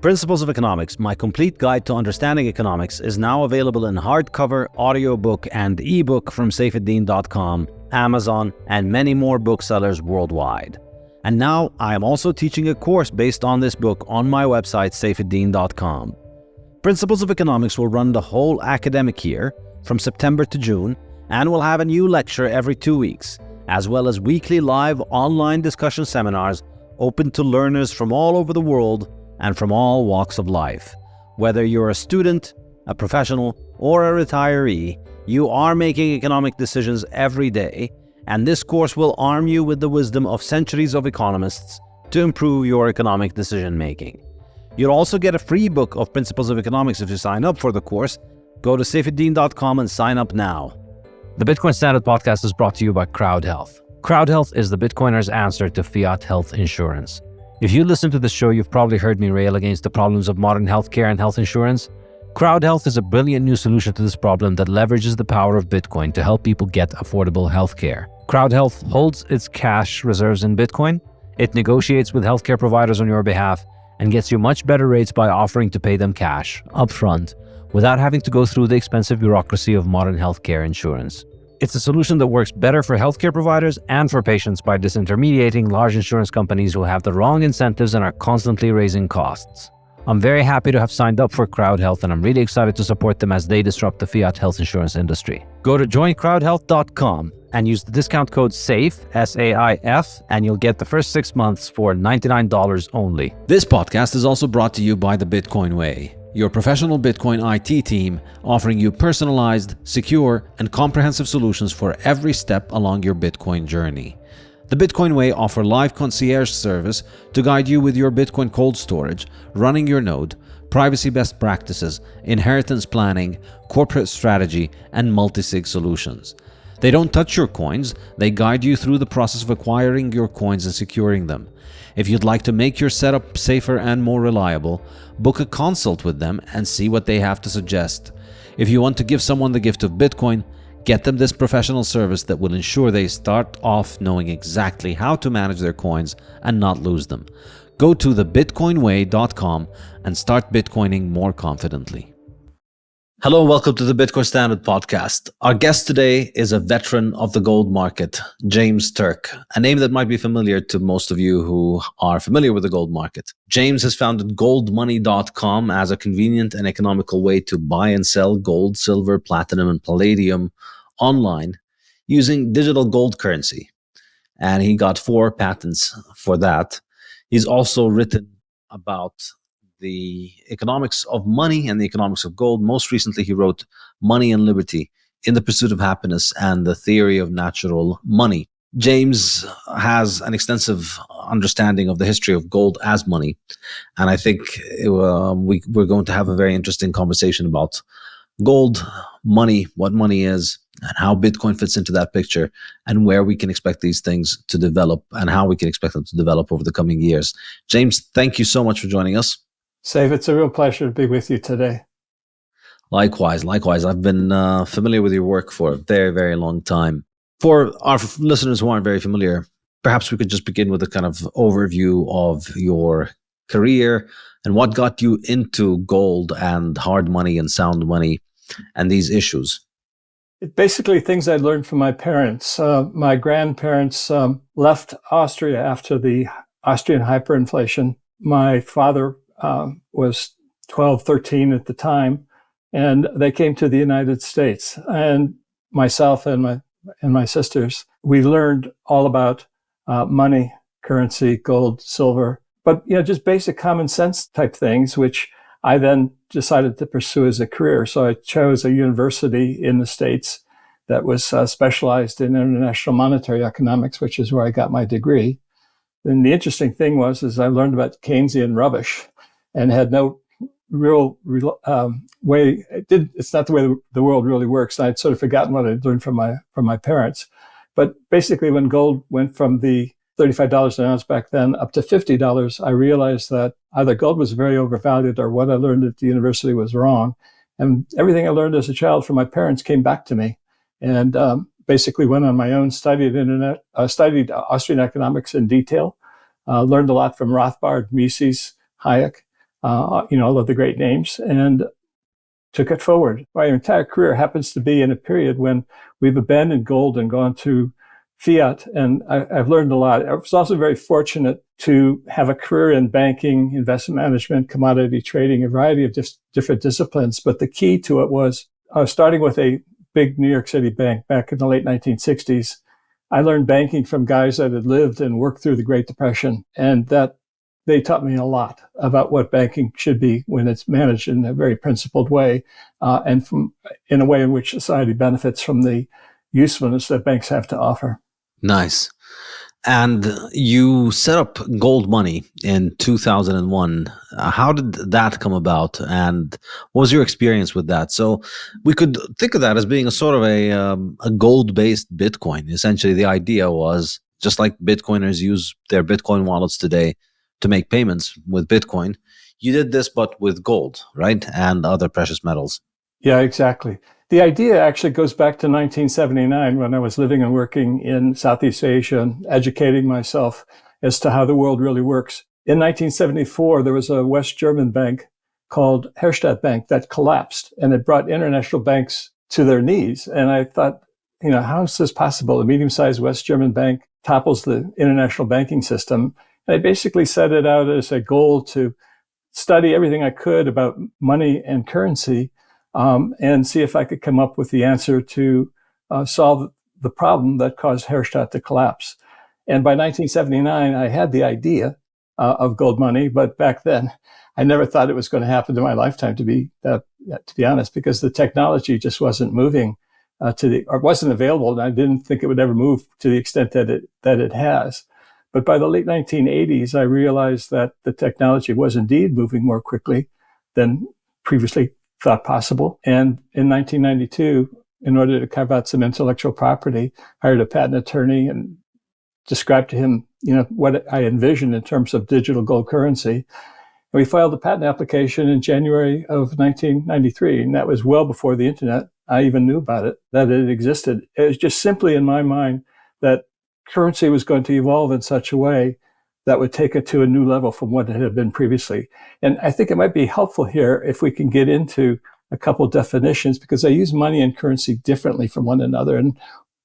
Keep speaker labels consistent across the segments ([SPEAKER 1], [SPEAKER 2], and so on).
[SPEAKER 1] Principles of Economics, my complete guide to understanding economics, is now available in hardcover, audiobook, and ebook from Saifedean.com, Amazon, and many more booksellers worldwide. And now I am also teaching a course based on this book on my website, Saifedean.com. Principles of Economics will run the whole academic year, from September to June, and will have a new lecture every 2 weeks, as well as weekly live online discussion seminars open to learners from all over the world and from all walks of life. Whether you're a student, a professional, or a retiree, you are making economic decisions every day, and this course will arm you with the wisdom of centuries of economists to improve your economic decision-making. You'll also get a free book of Principles of Economics if you sign up for the course. Go to Saifedean.com and sign up now.
[SPEAKER 2] The Bitcoin Standard podcast is brought to you by Crowd Health. Crowd Health is the Bitcoiners' answer to fiat health insurance. If you listen to this show, you've probably heard me rail against the problems of modern healthcare and health insurance. Crowd Health is a brilliant new solution to this problem that leverages the power of Bitcoin to help people get affordable healthcare. Crowd Health holds its cash reserves in Bitcoin. It negotiates with healthcare providers on your behalf and gets you much better rates by offering to pay them cash upfront without having to go through the expensive bureaucracy of modern healthcare insurance. It's a solution that works better for healthcare providers and for patients by disintermediating large insurance companies who have the wrong incentives and are constantly raising costs. I'm very happy to have signed up for Crowd Health, and I'm really excited to support them as they disrupt the fiat health insurance industry. Go to joincrowdhealth.com and use the discount code SAIF, S-A-I-F, and you'll get the first 6 months for $99 only.
[SPEAKER 1] This podcast is also brought to you by The Bitcoin Way, your professional Bitcoin IT team offering you personalized, secure, and comprehensive solutions for every step along your Bitcoin journey. The Bitcoin Way offer live concierge service to guide you with your Bitcoin cold storage, running your node, privacy best practices, inheritance planning, corporate strategy, and multi-sig solutions. They don't touch your coins, they guide you through the process of acquiring your coins and securing them. If you'd like to make your setup safer and more reliable, book a consult with them and see what they have to suggest. If you want to give someone the gift of Bitcoin, get them this professional service that will ensure they start off knowing exactly how to manage their coins and not lose them. Go to thebitcoinway.com and start Bitcoining more confidently. Hello and welcome to the Bitcoin Standard podcast. Our guest today is a veteran of the gold market, James Turk, a name that might be familiar to most of you who are familiar with the gold market. James has founded Goldmoney.com as a convenient and economical way to buy and sell gold, silver, platinum, and palladium online using digital gold currency. And he got 4 patents for that. He's also written about the economics of money and the economics of gold. Most recently, he wrote Money and Liberty in the Pursuit of Happiness and the Theory of Natural Money. James has an extensive understanding of the history of gold as money. And I think we're going to have a very interesting conversation about gold, money, what money is, and how Bitcoin fits into that picture, and where we can expect these things to develop and how we can expect them to develop over the coming years. James, thank you so much for joining us.
[SPEAKER 3] Saif, it's a real pleasure to be with you today.
[SPEAKER 1] Likewise. I've been familiar with your work for a very, very long time. For our listeners who aren't very familiar, perhaps we could just begin with a kind of overview of your career and what got you into gold and hard money and sound money and these issues.
[SPEAKER 3] Basically, things I learned from my parents. My grandparents left Austria after the Austrian hyperinflation. My father was 12, 13 at the time, and they came to the United States. And myself and my sisters, we learned all about money, currency, gold, silver, but just basic common sense type things, which I then decided to pursue as a career. So I chose a university in the States that was specialized in international monetary economics, which is where I got my degree. And the interesting thing was I learned about Keynesian rubbish and had no real way. It's not the way the world really works. I'd sort of forgotten what I'd learned from my parents. But basically, when gold went from the $35 an ounce back then up to $50, I realized that either gold was very overvalued or what I learned at the university was wrong. And everything I learned as a child from my parents came back to me. And basically went on my own, studied Austrian economics in detail, learned a lot from Rothbard, Mises, Hayek, all of the great names, and took it forward. My entire career happens to be in a period when we've abandoned gold and gone to fiat, and I've learned a lot. I was also very fortunate to have a career in banking, investment management, commodity trading, a variety of different disciplines. But the key to it was starting with a big New York City bank back in the late 1960s. I learned banking from guys that had lived and worked through the Great Depression, and that they taught me a lot about what banking should be when it's managed in a very principled way, and in a way in which society benefits from the usefulness that banks have to offer.
[SPEAKER 1] Nice. And you set up Goldmoney in 2001. How did that come about, and what was your experience with that? So we could think of that as being a sort of a gold-based Bitcoin. Essentially, the idea was, just like Bitcoiners use their Bitcoin wallets today to make payments with Bitcoin, you did this but with gold, right? And other precious metals.
[SPEAKER 3] Yeah, exactly. The idea actually goes back to 1979 when I was living and working in Southeast Asia, educating myself as to how the world really works. In 1974, there was a West German bank called Herstatt Bank that collapsed, and it brought international banks to their knees. And I thought, how is this possible? A medium-sized West German bank topples the international banking system. And I basically set it out as a goal to study everything I could about money and currency, and see if I could come up with the answer to solve the problem that caused Herstatt to collapse. And by 1979, I had the idea of Goldmoney, but back then, I never thought it was going to happen in my lifetime, to be honest, because the technology just wasn't moving or wasn't available, and I didn't think it would ever move to the extent that it has. But by the late 1980s, I realized that the technology was indeed moving more quickly than previously thought possible. And in 1992, in order to carve out some intellectual property, hired a patent attorney and described to him, what I envisioned in terms of digital gold currency. And we filed a patent application in January of 1993, and that was well before the internet. I even knew about it, that it existed. It was just simply in my mind that currency was going to evolve in such a way that would take it to a new level from what it had been previously. And I think it might be helpful here if we can get into a couple of definitions, because I use money and currency differently from one another. And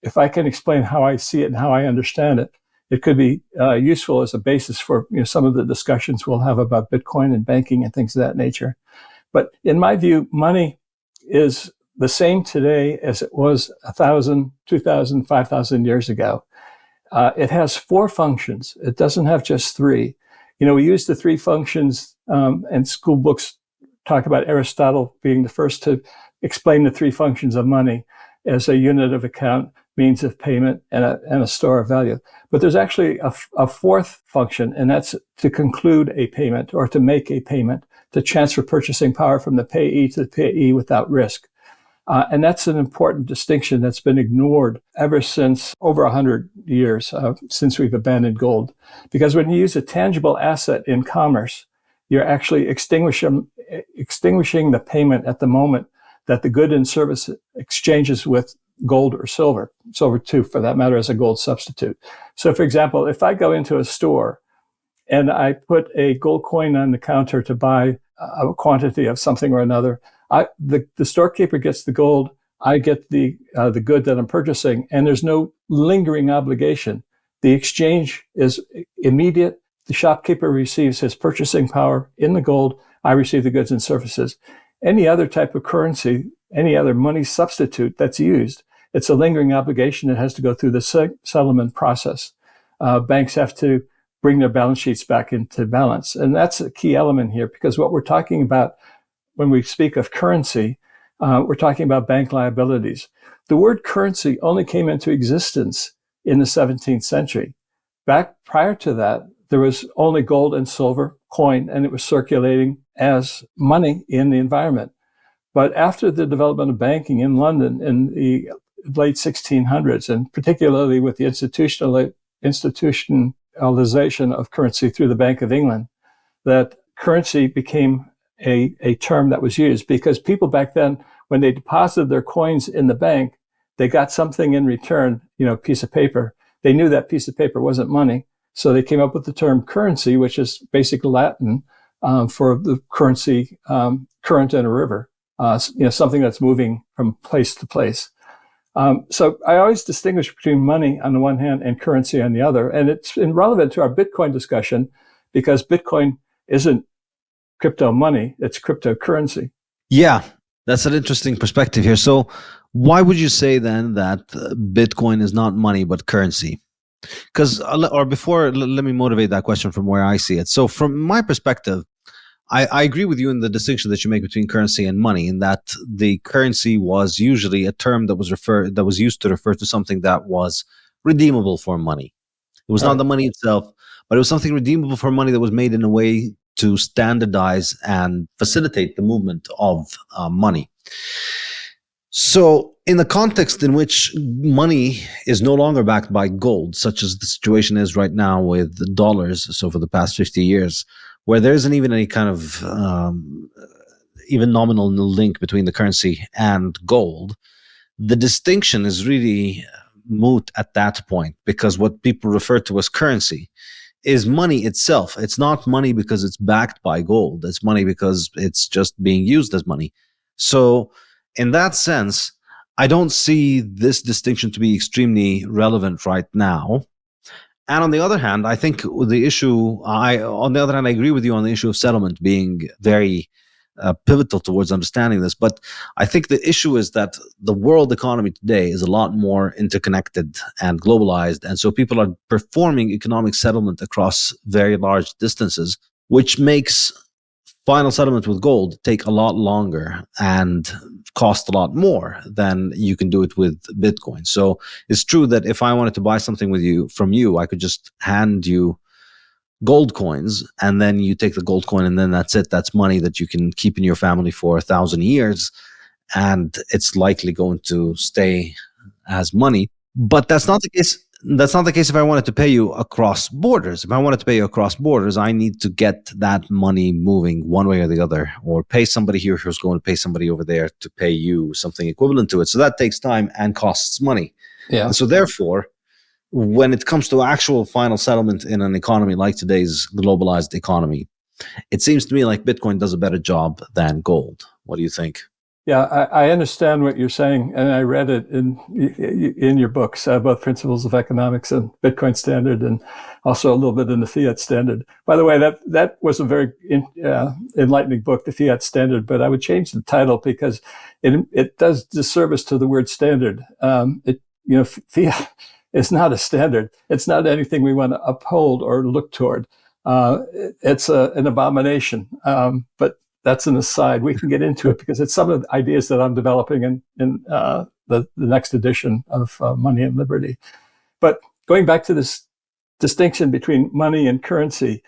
[SPEAKER 3] if I can explain how I see it and how I understand it, it could be useful as a basis for some of the discussions we'll have about Bitcoin and banking and things of that nature. But in my view, money is the same today as it was 1,000, 2,000, 5,000 years ago. It has four functions. It doesn't have just three. We use the three functions, and school books talk about Aristotle being the first to explain the three functions of money as a unit of account, means of payment, and a store of value. But there's actually a fourth function, and that's to conclude a payment or to make a payment, to transfer purchasing power from the payee to the payee without risk. And that's an important distinction that's been ignored ever since over 100 years, since we've abandoned gold. Because when you use a tangible asset in commerce, you're actually extinguishing the payment at the moment that the good and service exchanges with gold or silver too, for that matter, as a gold substitute. So, for example, if I go into a store and I put a gold coin on the counter to buy a quantity of something or another, the storekeeper gets the gold, I get the good that I'm purchasing, and there's no lingering obligation. The exchange is immediate. The shopkeeper receives his purchasing power in the gold. I receive the goods and services. Any other type of currency, any other money substitute that's used, it's a lingering obligation that has to go through the settlement process. Banks have to bring their balance sheets back into balance. And that's a key element here, because what we're talking about when we speak of currency, we're talking about bank liabilities. The word currency only came into existence in the 17th century. Back prior to that, there was only gold and silver coin, and it was circulating as money in the environment. But after the development of banking in London in the late 1600s, and particularly with the institutionalization of currency through the Bank of England, that currency became a term that was used, because people back then, when they deposited their coins in the bank, they got something in return, a piece of paper. They knew that piece of paper wasn't money, so they came up with the term currency, which is basic Latin for the currency current in a river, something that's moving from place to place. So I always distinguish between money on the one hand and currency on the other. And it's relevant to our Bitcoin discussion because Bitcoin isn't crypto money, it's cryptocurrency.
[SPEAKER 1] Yeah, that's an interesting perspective here. So why would you say then that Bitcoin is not money but currency? Because, or before, let me motivate that question from where I see it. So from my perspective, I agree with you in the distinction that you make between currency and money, in that the currency was usually a term that was used to refer to something that was redeemable for money. It was not the money itself, but it was something redeemable for money that was made in a way to standardize and facilitate the movement of money. So in the context in which money is no longer backed by gold, such as the situation is right now with dollars, so for the past 50 years, where there isn't even any kind of even nominal link between the currency and gold, the distinction is really moot at that point, because what people refer to as currency is money itself. It's not money because it's backed by gold. It's money because it's just being used as money. So in that sense, I don't see this distinction to be extremely relevant right now. And on the other hand, I think the issue, I agree with you on the issue of settlement being very pivotal towards understanding this. But I think the issue is that the world economy today is a lot more interconnected and globalized. And so people are performing economic settlement across very large distances, which makes final settlement with gold take a lot longer and cost a lot more than you can do it with Bitcoin. So it's true that if I wanted to buy something from you, I could just hand you gold coins, and then you take the gold coin, and then that's it. That's money that you can keep in your family for 1,000 years, and it's likely going to stay as money. But that's not the case. That's not the case if I wanted to pay you across borders. If I wanted to pay you across borders, I need to get that money moving one way or the other, or pay somebody here who's going to pay somebody over there to pay you something equivalent to it. So that takes time and costs money.
[SPEAKER 3] Yeah.
[SPEAKER 1] And so therefore, when it comes to actual final settlement in an economy like today's globalized economy, it seems to me like Bitcoin does a better job than gold. What do you think?
[SPEAKER 3] Yeah, I understand what you're saying, and I read it in your books, both Principles of Economics and Bitcoin Standard, and also a little bit in the Fiat Standard. By the way, that was a very enlightening book, the Fiat Standard, but I would change the title because it does disservice to the word standard. Fiat is not a standard. It's not anything we want to uphold or look toward. It's an abomination, but that's an aside. We can get into it because it's some of the ideas that I'm developing in the next edition of Money and Liberty. But going back to this distinction between money and currency,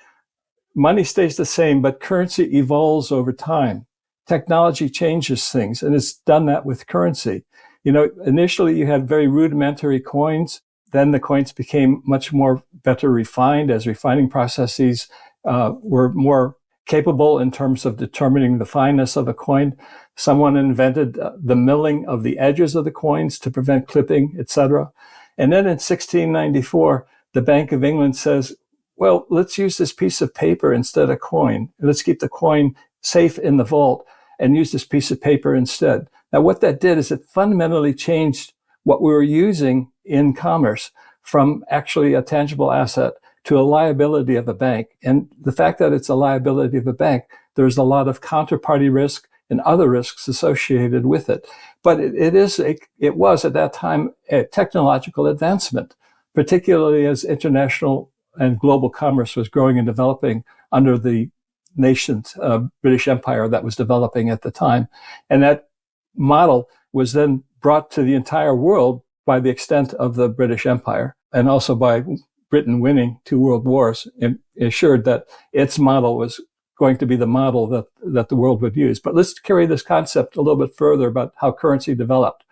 [SPEAKER 3] money stays the same, but currency evolves over time. Technology changes things, and it's done that with currency. Initially you had very rudimentary coins. Then the coins became much more better refined as refining processes were more capable in terms of determining the fineness of a coin. Someone invented the milling of the edges of the coins to prevent clipping, etc. And then in 1694, the Bank of England says, well, let's use this piece of paper instead of coin. Let's keep the coin safe in the vault and use this piece of paper instead. Now, what that did is it fundamentally changed what we were using in commerce from actually a tangible asset to a liability of a bank. And the fact that it's a liability of a bank, there's a lot of counterparty risk and other risks associated with it. But it was at that time a technological advancement, particularly as international and global commerce was growing and developing under the nascent British Empire that was developing at the time. And that model was then brought to the entire world by the extent of the British Empire, and also by Britain winning 2 world wars, and ensured that its model was going to be the model that the world would use. But let's carry this concept a little bit further about how currency developed.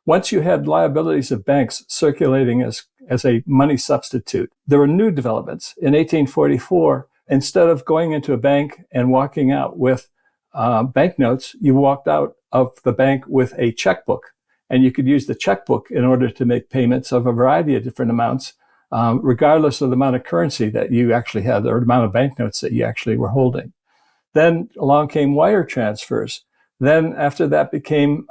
[SPEAKER 3] Once you had liabilities of banks circulating as a money substitute, there were new developments. In 1844, instead of going into a bank and walking out with banknotes, you walked out of the bank with a checkbook. And you could use the checkbook in order to make payments of a variety of different amounts, regardless of the amount of currency that you actually had or the amount of banknotes that you actually were holding. Then along came wire transfers. Then after that came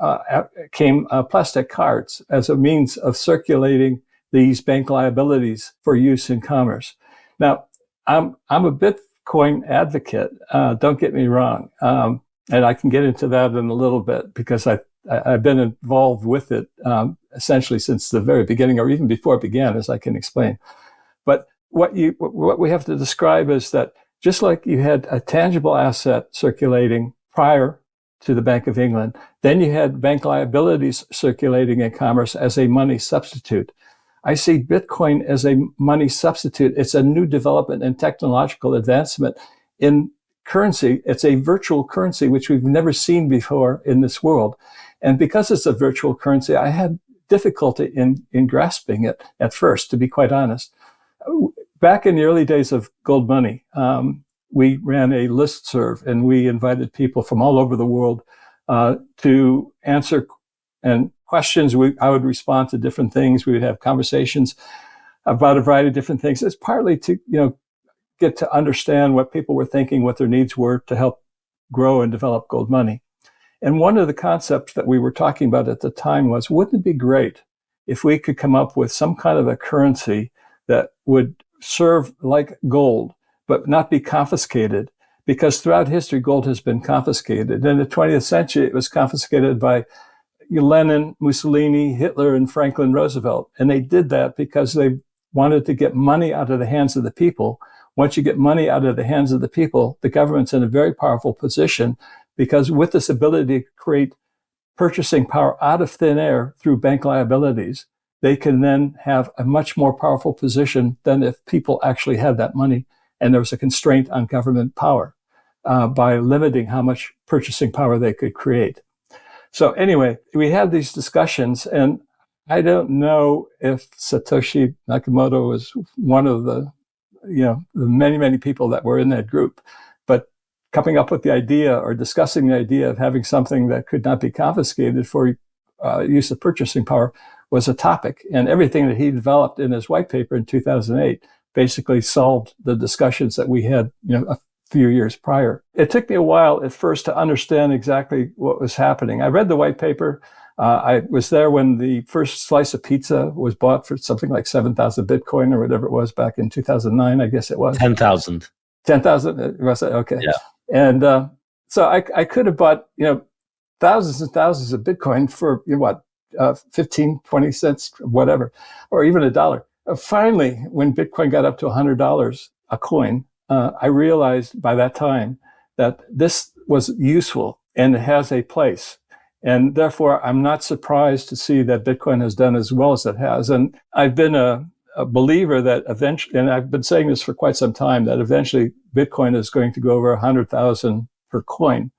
[SPEAKER 3] plastic cards as a means of circulating these bank liabilities for use in commerce. Now, I'm a Bitcoin advocate. Don't get me wrong, and I can get into that in a little bit because I've been involved with it essentially since the very beginning, or even before it began, as I can explain. But what we have to describe is that just like you had a tangible asset circulating prior to the Bank of England, then you had bank liabilities circulating in commerce as a money substitute. I see Bitcoin as a money substitute. It's a new development and technological advancement in currency. It's a virtual currency, which we've never seen before in this world. And because it's a virtual currency, I had difficulty in grasping it at first, to be quite honest. Back in the early days of Goldmoney, we ran a listserv, and we invited people from all over the world to answer and questions. I would respond to different things. We would have conversations about a variety of different things. It's partly to get to understand what people were thinking, what their needs were to help grow and develop Goldmoney. And one of the concepts that we were talking about at the time was, wouldn't it be great if we could come up with some kind of a currency that would serve like gold, but not be confiscated? Because throughout history, gold has been confiscated. In the 20th century, it was confiscated by Lenin, Mussolini, Hitler, and Franklin Roosevelt. And they did that because they wanted to get money out of the hands of the people. Once you get money out of the hands of the people, the government's in a very powerful position, because with this ability to create purchasing power out of thin air through bank liabilities, they can then have a much more powerful position than if people actually had that money and there was a constraint on government power by limiting how much purchasing power they could create. So anyway, we had these discussions, and I don't know if Satoshi Nakamoto was one of the many people that were in that group, but coming up with the idea or discussing the idea of having something that could not be confiscated for use of purchasing power was a topic. And everything that he developed in his white paper in 2008 basically solved the discussions that we had, a few years prior. It took me a while at first to understand exactly what was happening. I read the white paper. I was there when the first slice of pizza was bought for something like 7,000 Bitcoin or whatever it was back in 2009, I guess it was.
[SPEAKER 2] 10,000.
[SPEAKER 3] 10,000? Was it? Okay.
[SPEAKER 2] Yeah.
[SPEAKER 3] And so I could have bought, thousands and thousands of Bitcoin for, 15, 20 cents, whatever, or even $1. Finally, when Bitcoin got up to $100 a coin, I realized by that time that this was useful and it has a place. And therefore, I'm not surprised to see that Bitcoin has done as well as it has. And I've been a believer that eventually, and I've been saying this for quite some time, that eventually Bitcoin is going to go over 100,000 per coin.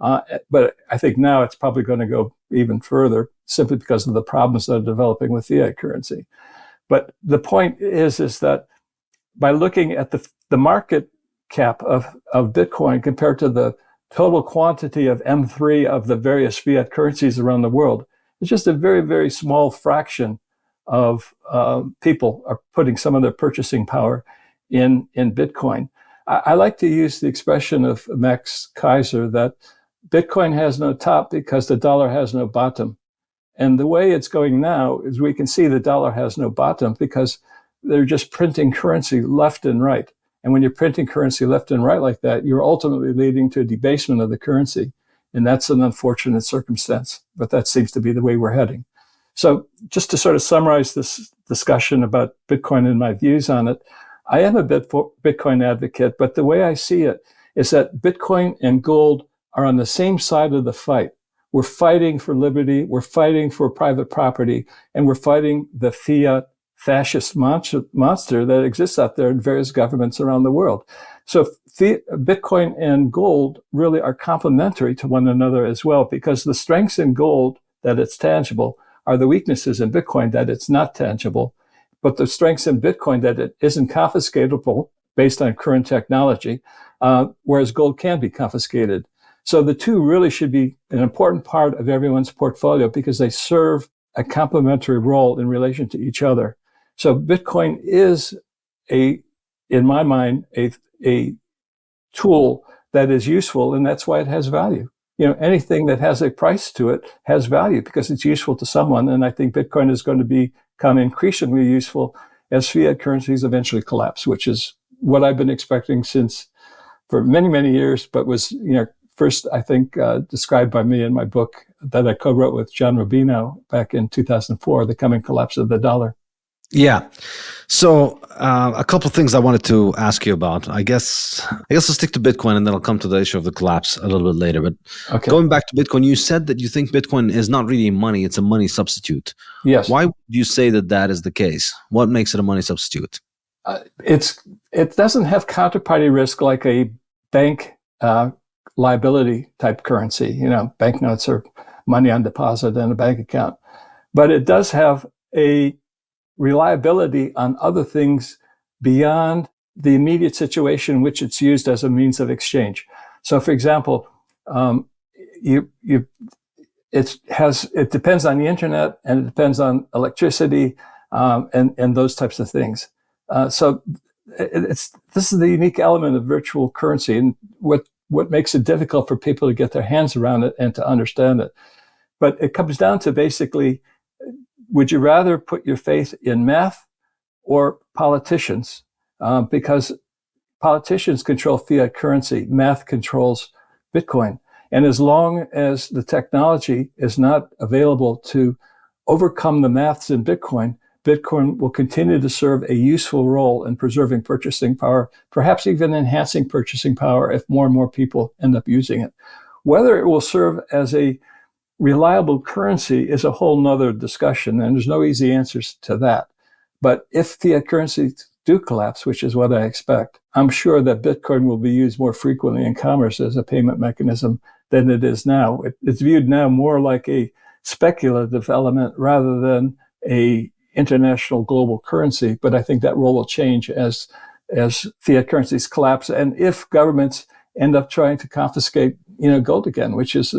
[SPEAKER 3] But I think now it's probably going to go even further simply because of the problems that are developing with fiat currency. But the point is that by looking at the market cap of Bitcoin compared to the total quantity of M3 of the various fiat currencies around the world, it's just a very, very small fraction of people are putting some of their purchasing power in Bitcoin. I like to use the expression of Max Kaiser that Bitcoin has no top because the dollar has no bottom. And the way it's going now is we can see the dollar has no bottom because they're just printing currency left and right. And when you're printing currency left and right like that, you're ultimately leading to a debasement of the currency. And that's an unfortunate circumstance, but that seems to be the way we're heading. So just to sort of summarize this discussion about Bitcoin and my views on it, I am a Bitcoin advocate, but the way I see it is that Bitcoin and gold are on the same side of the fight. We're fighting for liberty, we're fighting for private property, and we're fighting the fiat fascist monster that exists out there in various governments around the world. So Bitcoin and gold really are complementary to one another as well, because the strengths in gold, that it's tangible, are the weaknesses in Bitcoin, that it's not tangible. But the strengths in Bitcoin, that it isn't confiscatable based on current technology, whereas gold can be confiscated. So the two really should be an important part of everyone's portfolio because they serve a complementary role in relation to each other. So Bitcoin is in my mind, a tool that is useful, and that's why it has value. Anything that has a price to it has value because it's useful to someone. And I think Bitcoin is going to become increasingly useful as fiat currencies eventually collapse, which is what I've been expecting for many, many years, but was, first, I think, described by me in my book that I co-wrote with John Rubino back in 2004, The Coming Collapse of the Dollar.
[SPEAKER 1] Yeah. So a couple of things I wanted to ask you about. I guess I'll stick to Bitcoin and then I'll come to the issue of the collapse a little bit later. But
[SPEAKER 3] okay.
[SPEAKER 1] Going back to Bitcoin, you said that you think Bitcoin is not really money, it's a money substitute.
[SPEAKER 3] Yes.
[SPEAKER 1] Why would you say that is the case? What makes it a money substitute?
[SPEAKER 3] It doesn't have counterparty risk like a bank liability type currency. Banknotes are money on deposit in a bank account. But it does have a reliability on other things beyond the immediate situation in which it's used as a means of exchange. So, for example, it depends on the internet and it depends on electricity and those types of things. So, this is the unique element of virtual currency, and what makes it difficult for people to get their hands around it and to understand it. But it comes down to basically, would you rather put your faith in math or politicians? Because politicians control fiat currency, math controls Bitcoin. And as long as the technology is not available to overcome the maths in Bitcoin, Bitcoin will continue to serve a useful role in preserving purchasing power, perhaps even enhancing purchasing power if more and more people end up using it. Whether it will serve as a reliable currency is a whole nother discussion, and there's no easy answers to that. But if fiat currencies do collapse, which is what I expect, I'm sure that Bitcoin will be used more frequently in commerce as a payment mechanism than it is now. It's viewed now more like a speculative element rather than a international global currency. But I think that role will change as fiat currencies collapse, and if governments end up trying to confiscate, gold again, which is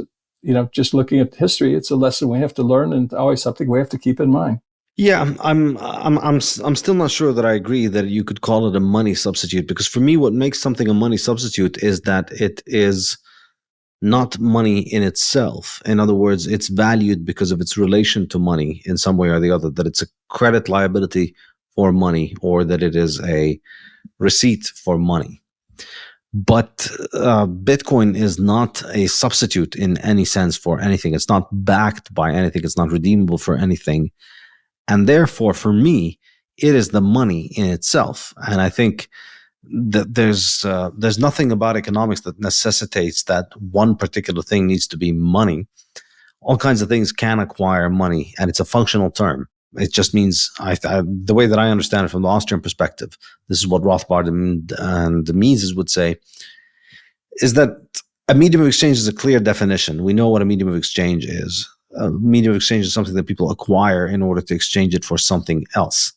[SPEAKER 3] just looking at history, it's a lesson we have to learn and always something we have to keep in mind.
[SPEAKER 1] Yeah, I'm still not sure that I agree that you could call it a money substitute, because for me, what makes something a money substitute is that it is not money in itself. In other words, it's valued because of its relation to money in some way or the other, that it's a credit liability for money or that it is a receipt for money. But Bitcoin is not a substitute in any sense for anything. It's not backed by anything. It's not redeemable for anything. And therefore, for me, it is the money in itself. And I think that there's nothing about economics that necessitates that one particular thing needs to be money. All kinds of things can acquire money, and it's a functional term. It just means, the way that I understand it from the Austrian perspective, this is what Rothbard and Mises would say, is that a medium of exchange is a clear definition. We know what a medium of exchange is. A medium of exchange is something that people acquire in order to exchange it for something else.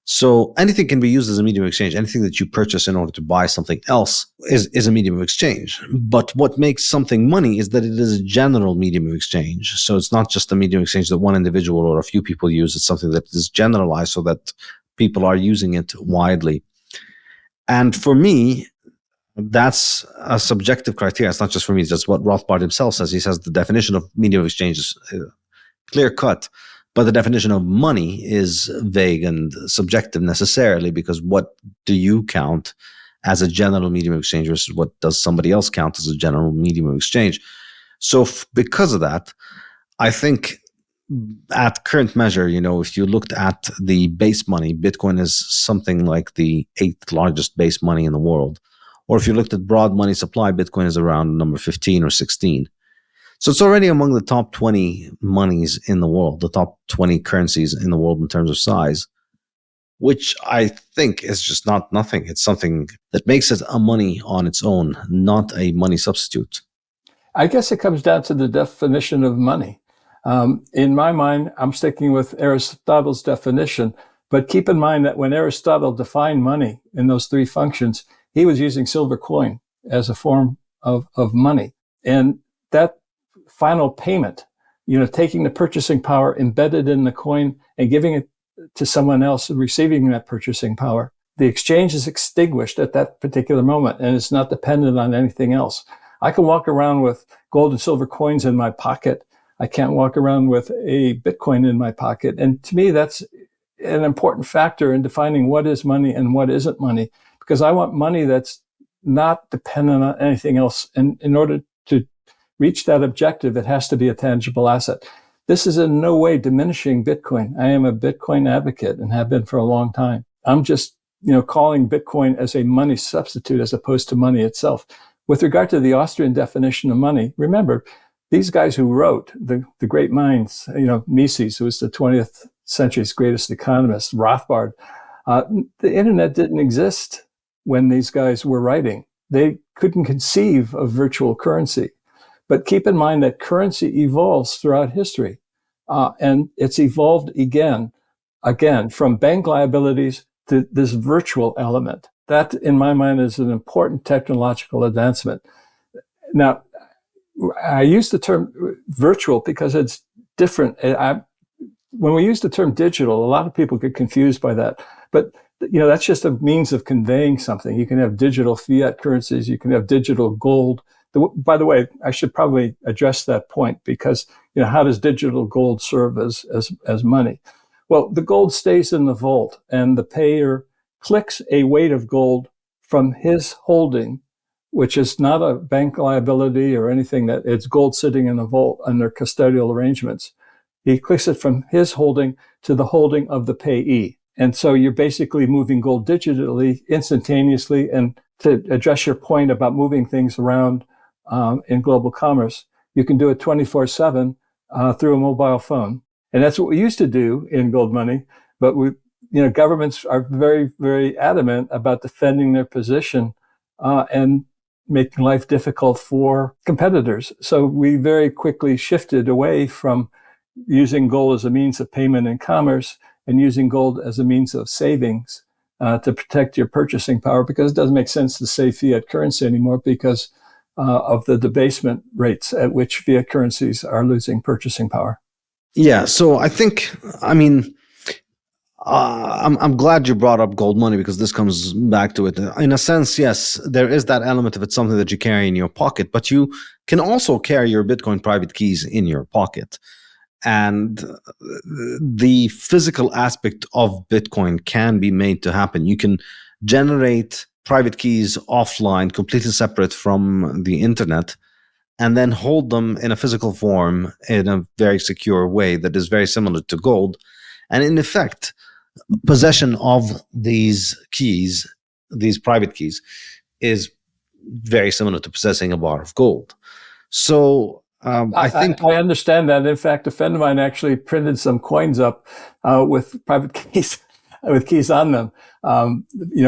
[SPEAKER 1] So anything can be used as a medium of exchange. Anything that you purchase in order to buy something else is a medium of exchange. But what makes something money is that it is a general medium of exchange. So it's not just a medium of exchange that one individual or a few people use. It's something that is generalized so that people are using it widely. And for me, that's a subjective criteria. It's not just for me. That's what Rothbard himself says. He says the definition of medium of exchange is clear cut. But the definition of money is vague and subjective necessarily, because what do you count as a general medium of exchange versus what does somebody else count as a general medium of exchange? So because of that, I think at current measure, if you looked at the base money, Bitcoin is something like the 8th largest base money in the world. Or if you looked at broad money supply, Bitcoin is around number 15 or 16. So it's already among the top 20 monies in the world, the top 20 currencies in the world in terms of size, which I think is just not nothing. It's something that makes it a money on its own, not a money substitute.
[SPEAKER 3] I guess it comes down to the definition of money. In my mind, I'm sticking with Aristotle's definition, but keep in mind that when Aristotle defined money in those three functions, he was using silver coin as a form of money. And that final payment, taking the purchasing power embedded in the coin and giving it to someone else and receiving that purchasing power, the exchange is extinguished at that particular moment, and it's not dependent on anything else. I can walk around with gold and silver coins in my pocket. I can't walk around with a Bitcoin in my pocket. And to me, that's an important factor in defining what is money and what isn't money, because I want money that's not dependent on anything else. And in order to reach that objective, it has to be a tangible asset. This is in no way diminishing Bitcoin. I am a Bitcoin advocate and have been for a long time. I'm just, calling Bitcoin as a money substitute as opposed to money itself. With regard to the Austrian definition of money, remember, these guys who wrote, the great minds, Mises, who was the 20th century's greatest economist, Rothbard, the internet didn't exist when these guys were writing. They couldn't conceive of virtual currency. But keep in mind that currency evolves throughout history. And it's evolved again from bank liabilities to this virtual element. That, in my mind, is an important technological advancement. Now, I use the term virtual because it's different. When we use the term digital, a lot of people get confused by that. But that's just a means of conveying something. You can have digital fiat currencies. You can have digital gold. By the way, I should probably address that point because, how does digital gold serve as money? Well, the gold stays in the vault, and the payer clicks a weight of gold from his holding, which is not a bank liability or anything, that it's gold sitting in a vault under custodial arrangements. He clicks it from his holding to the holding of the payee. And so you're basically moving gold digitally, instantaneously. And to address your point about moving things around in global commerce, you can do it 24/7 through a mobile phone. And that's what we used to do in gold money. But governments are very, very adamant about defending their position and making life difficult for competitors. So we very quickly shifted away from using gold as a means of payment in commerce and using gold as a means of savings to protect your purchasing power, because it doesn't make sense to save fiat currency anymore because of the debasement rates at which fiat currencies are losing purchasing power.
[SPEAKER 1] Yeah, so I'm glad you brought up gold money, because this comes back to it. In a sense, yes, there is that element of it's something that you carry in your pocket, but you can also carry your Bitcoin private keys in your pocket. And the physical aspect of Bitcoin can be made to happen. You can generate private keys offline, completely separate from the internet, and then hold them in a physical form in a very secure way that is very similar to gold. And in effect, possession of these keys, these private keys, is very similar to possessing a bar of gold. So I think
[SPEAKER 3] I understand that. In fact, a friend of mine actually printed some coins up with private keys, with keys on them,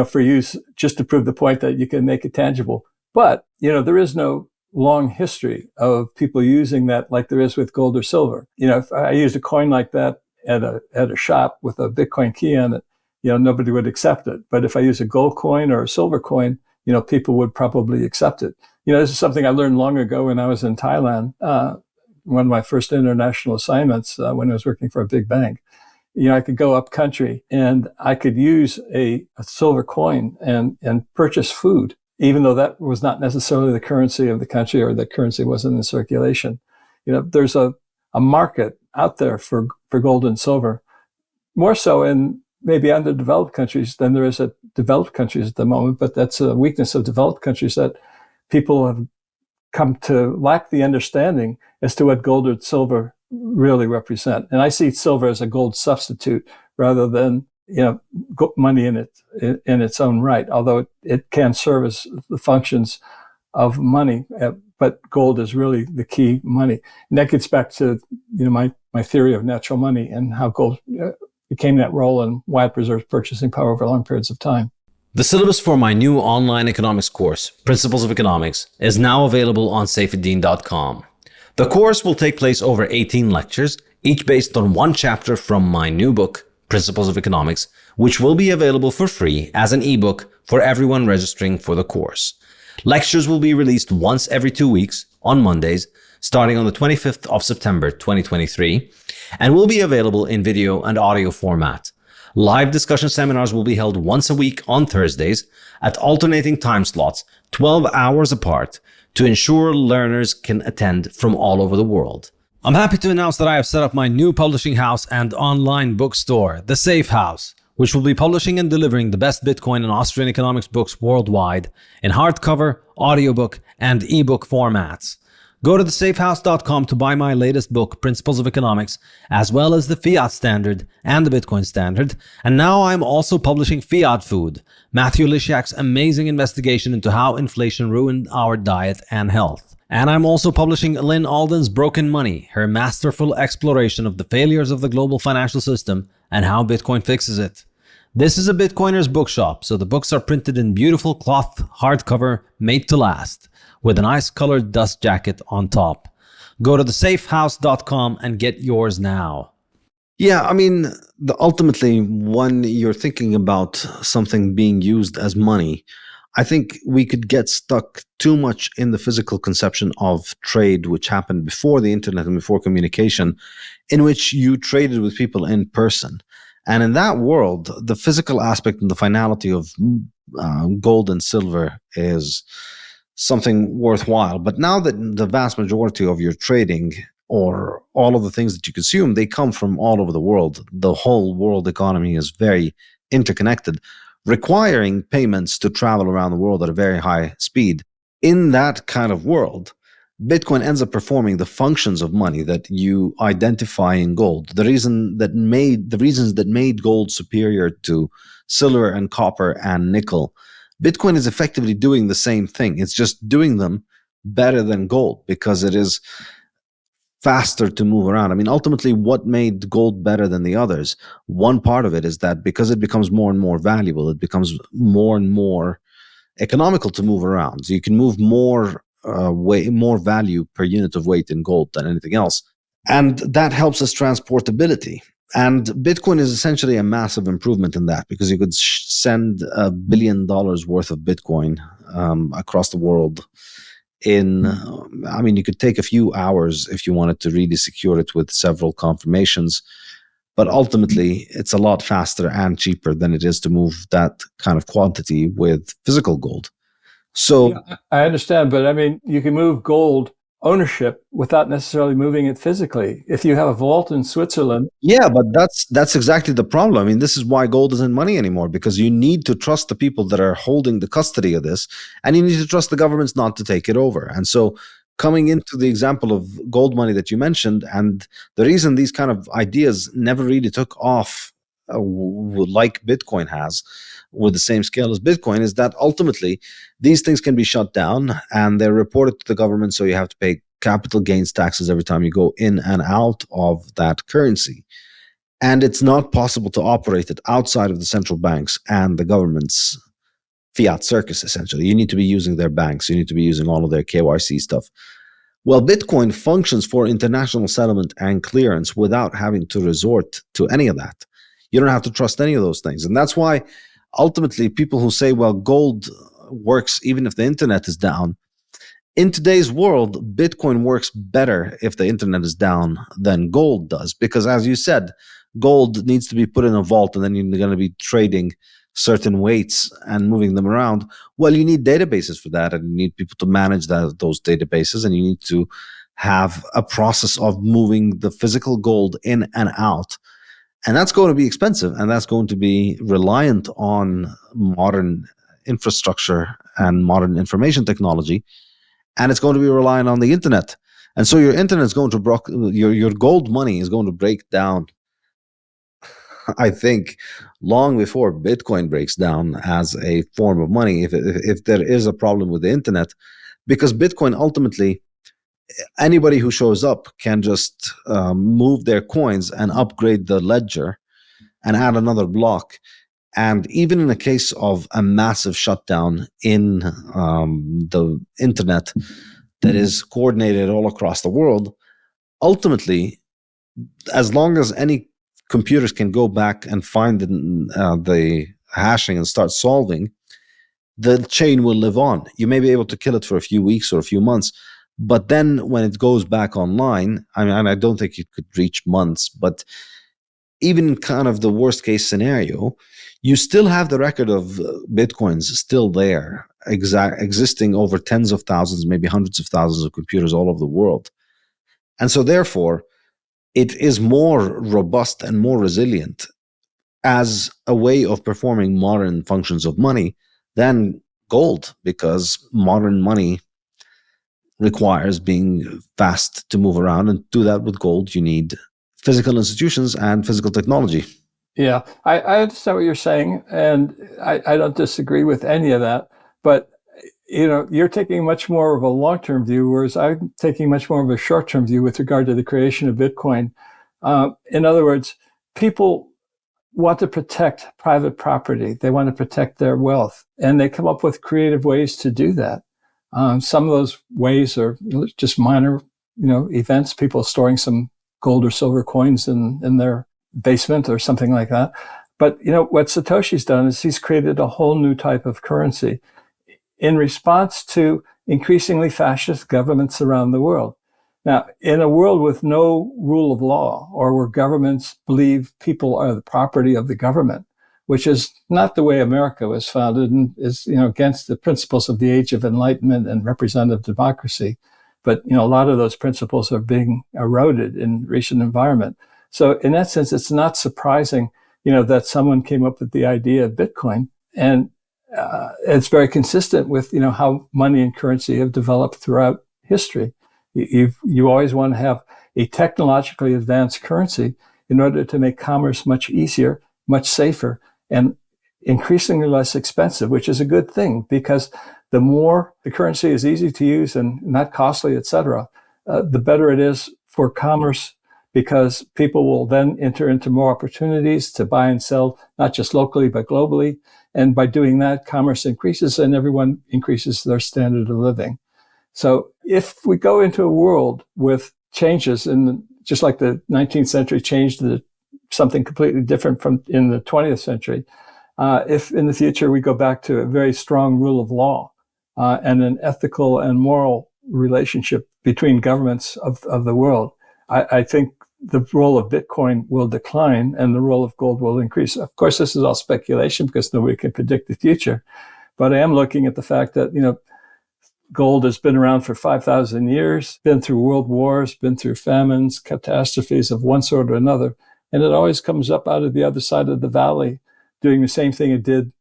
[SPEAKER 3] for use, just to prove the point that you can make it tangible. But there is no long history of people using that like there is with gold or silver. If I used a coin like that at a shop with a Bitcoin key on it, nobody would accept it. But if I use a gold coin or a silver coin, people would probably accept it. This is something I learned long ago when I was in Thailand. One of my first international assignments when I was working for a big bank. I could go up country and I could use a silver coin and purchase food, even though that was not necessarily the currency of the country or the currency wasn't in circulation. There's a market out there for gold and silver, more so in maybe underdeveloped countries than there is at developed countries at the moment. But that's a weakness of developed countries, that people have come to lack the understanding as to what gold or silver really represent. And I see silver as a gold substitute rather than money in its own right, although it can serve as the functions of money. But gold is really the key money. And that gets back to my theory of natural money and how gold became that role and why it preserves purchasing power over long periods of time.
[SPEAKER 1] The syllabus for my new online economics course, Principles of Economics, is now available on Saifedean.com. The course will take place over 18 lectures, each based on one chapter from my new book, Principles of Economics, which will be available for free as an ebook for everyone registering for the course. Lectures will be released once every 2 weeks on Mondays, starting on the 25th of September 2023, and will be available in video and audio format. Live discussion seminars will be held once a week on Thursdays at alternating time slots, 12 hours apart, to ensure learners can attend from all over the world. I'm happy to announce that I have set up my new publishing house and online bookstore, The Safe House, which will be publishing and delivering the best Bitcoin and Austrian economics books worldwide in hardcover, audiobook, and ebook formats. Go to thesafehouse.com to buy my latest book, Principles of Economics, as well as the Fiat Standard and the Bitcoin Standard. And now I'm also publishing Fiat Food, Matthew Lysiak's amazing investigation into how inflation ruined our diet and health. And I'm also publishing Lynn Alden's Broken Money, her masterful exploration of the failures of the global financial system and how Bitcoin fixes it. This is a Bitcoiner's bookshop, so the books are printed in beautiful cloth hardcover made to last, with a nice colored dust jacket on top. Go to thesafehouse.com and get yours now.
[SPEAKER 4] Yeah, I mean, ultimately, when you're thinking about something being used as money, I think we could get stuck too much in the physical conception of trade, which happened before the internet and before communication, in which you traded with people in person. And in that world, the physical aspect and the finality of gold and silver is something worthwhile. But now that the vast majority of your trading or all of the things that you consume, they come from all over the world. The whole world economy is very interconnected, requiring payments to travel around the world at a very high speed. In that kind of world, Bitcoin ends up performing the functions of money that you identify in gold. The reasons that made gold superior to silver and copper and nickel, Bitcoin is effectively doing the same thing. It's just doing them better than gold because it is faster to move around. I mean, ultimately, what made gold better than the others? One part of it is that because it becomes more and more valuable, it becomes more and more economical to move around. So you can move more value per unit of weight in gold than anything else. And that helps us transportability. And Bitcoin is essentially a massive improvement in that because you could send $1 billion worth of Bitcoin across the world you could take a few hours if you wanted to really secure it with several confirmations. But ultimately, it's a lot faster and cheaper than it is to move that kind of quantity with physical gold. So
[SPEAKER 3] yeah, I understand, but I mean, you can move gold ownership without necessarily moving it physically. If you have a vault in Switzerland.
[SPEAKER 4] Yeah, but that's exactly the problem. I mean, this is why gold isn't money anymore, because you need to trust the people that are holding the custody of this, and you need to trust the governments not to take it over. And so coming into the example of gold money that you mentioned, and the reason these kind of ideas never really took off like Bitcoin has, with the same scale as Bitcoin, is that ultimately these things can be shut down and they're reported to the government, so you have to pay capital gains taxes every time you go in and out of that currency. And it's not possible to operate it outside of the central banks and the government's fiat circus, essentially. You need to be using their banks. You need to be using all of their KYC stuff. Well, Bitcoin functions for international settlement and clearance without having to resort to any of that. You don't have to trust any of those things. And that's why ultimately people who say, well, gold works even if the internet is down. In today's world, Bitcoin works better if the internet is down than gold does. Because as you said, gold needs to be put in a vault and then you're going to be trading certain weights and moving them around. Well, you need databases for that, and you need people to manage those databases, and you need to have a process of moving the physical gold in and out. And that's going to be expensive, and that's going to be reliant on modern infrastructure and modern information technology, and it's going to be reliant on the internet. And so your internet is going to your gold money is going to break down, I think, long before Bitcoin breaks down as a form of money, if there is a problem with the internet, because Bitcoin ultimately, anybody who shows up can just move their coins and upgrade the ledger and add another block. And even in the case of a massive shutdown in the internet that is coordinated all across the world, ultimately, as long as any computers can go back and find the hashing and start solving, the chain will live on. You may be able to kill it for a few weeks or a few months, but then when it goes back online, I mean, I don't think it could reach months, but even in kind of the worst case scenario, you still have the record of Bitcoins still there, existing over tens of thousands, maybe hundreds of thousands of computers all over the world. And so therefore, it is more robust and more resilient as a way of performing modern functions of money than gold, because modern money requires being fast to move around. And to do that with gold, you need physical institutions and physical technology.
[SPEAKER 3] Yeah, I understand what you're saying, and I don't disagree with any of that. But you're taking much more of a long-term view, whereas I'm taking much more of a short-term view with regard to the creation of Bitcoin. In other words, people want to protect private property. They want to protect their wealth, and they come up with creative ways to do that. Some of those ways are just minor, events, people storing some gold or silver coins in their basement or something like that. But, what Satoshi's done is he's created a whole new type of currency in response to increasingly fascist governments around the world. Now, in a world with no rule of law, or where governments believe people are the property of the government, which is not the way America was founded and is, against the principles of the Age of Enlightenment and representative democracy. But, a lot of those principles are being eroded in recent environment. So in that sense, it's not surprising, that someone came up with the idea of Bitcoin. And it's very consistent with, how money and currency have developed throughout history. You always want to have a technologically advanced currency in order to make commerce much easier, much safer, and increasingly less expensive, which is a good thing, because the more the currency is easy to use and not costly, et cetera, the better it is for commerce, because people will then enter into more opportunities to buy and sell, not just locally, but globally. And by doing that, commerce increases and everyone increases their standard of living. So if we go into a world with changes just like the 19th century changed to something completely different from in the 20th century, if in the future we go back to a very strong rule of law and an ethical and moral relationship between governments of the world, I think the role of Bitcoin will decline and the role of gold will increase. Of course, this is all speculation because nobody can predict the future. But I am looking at the fact that, gold has been around for 5,000 years, been through world wars, been through famines, catastrophes of one sort or another. And it always comes up out of the other side of the valley, doing the same thing it did,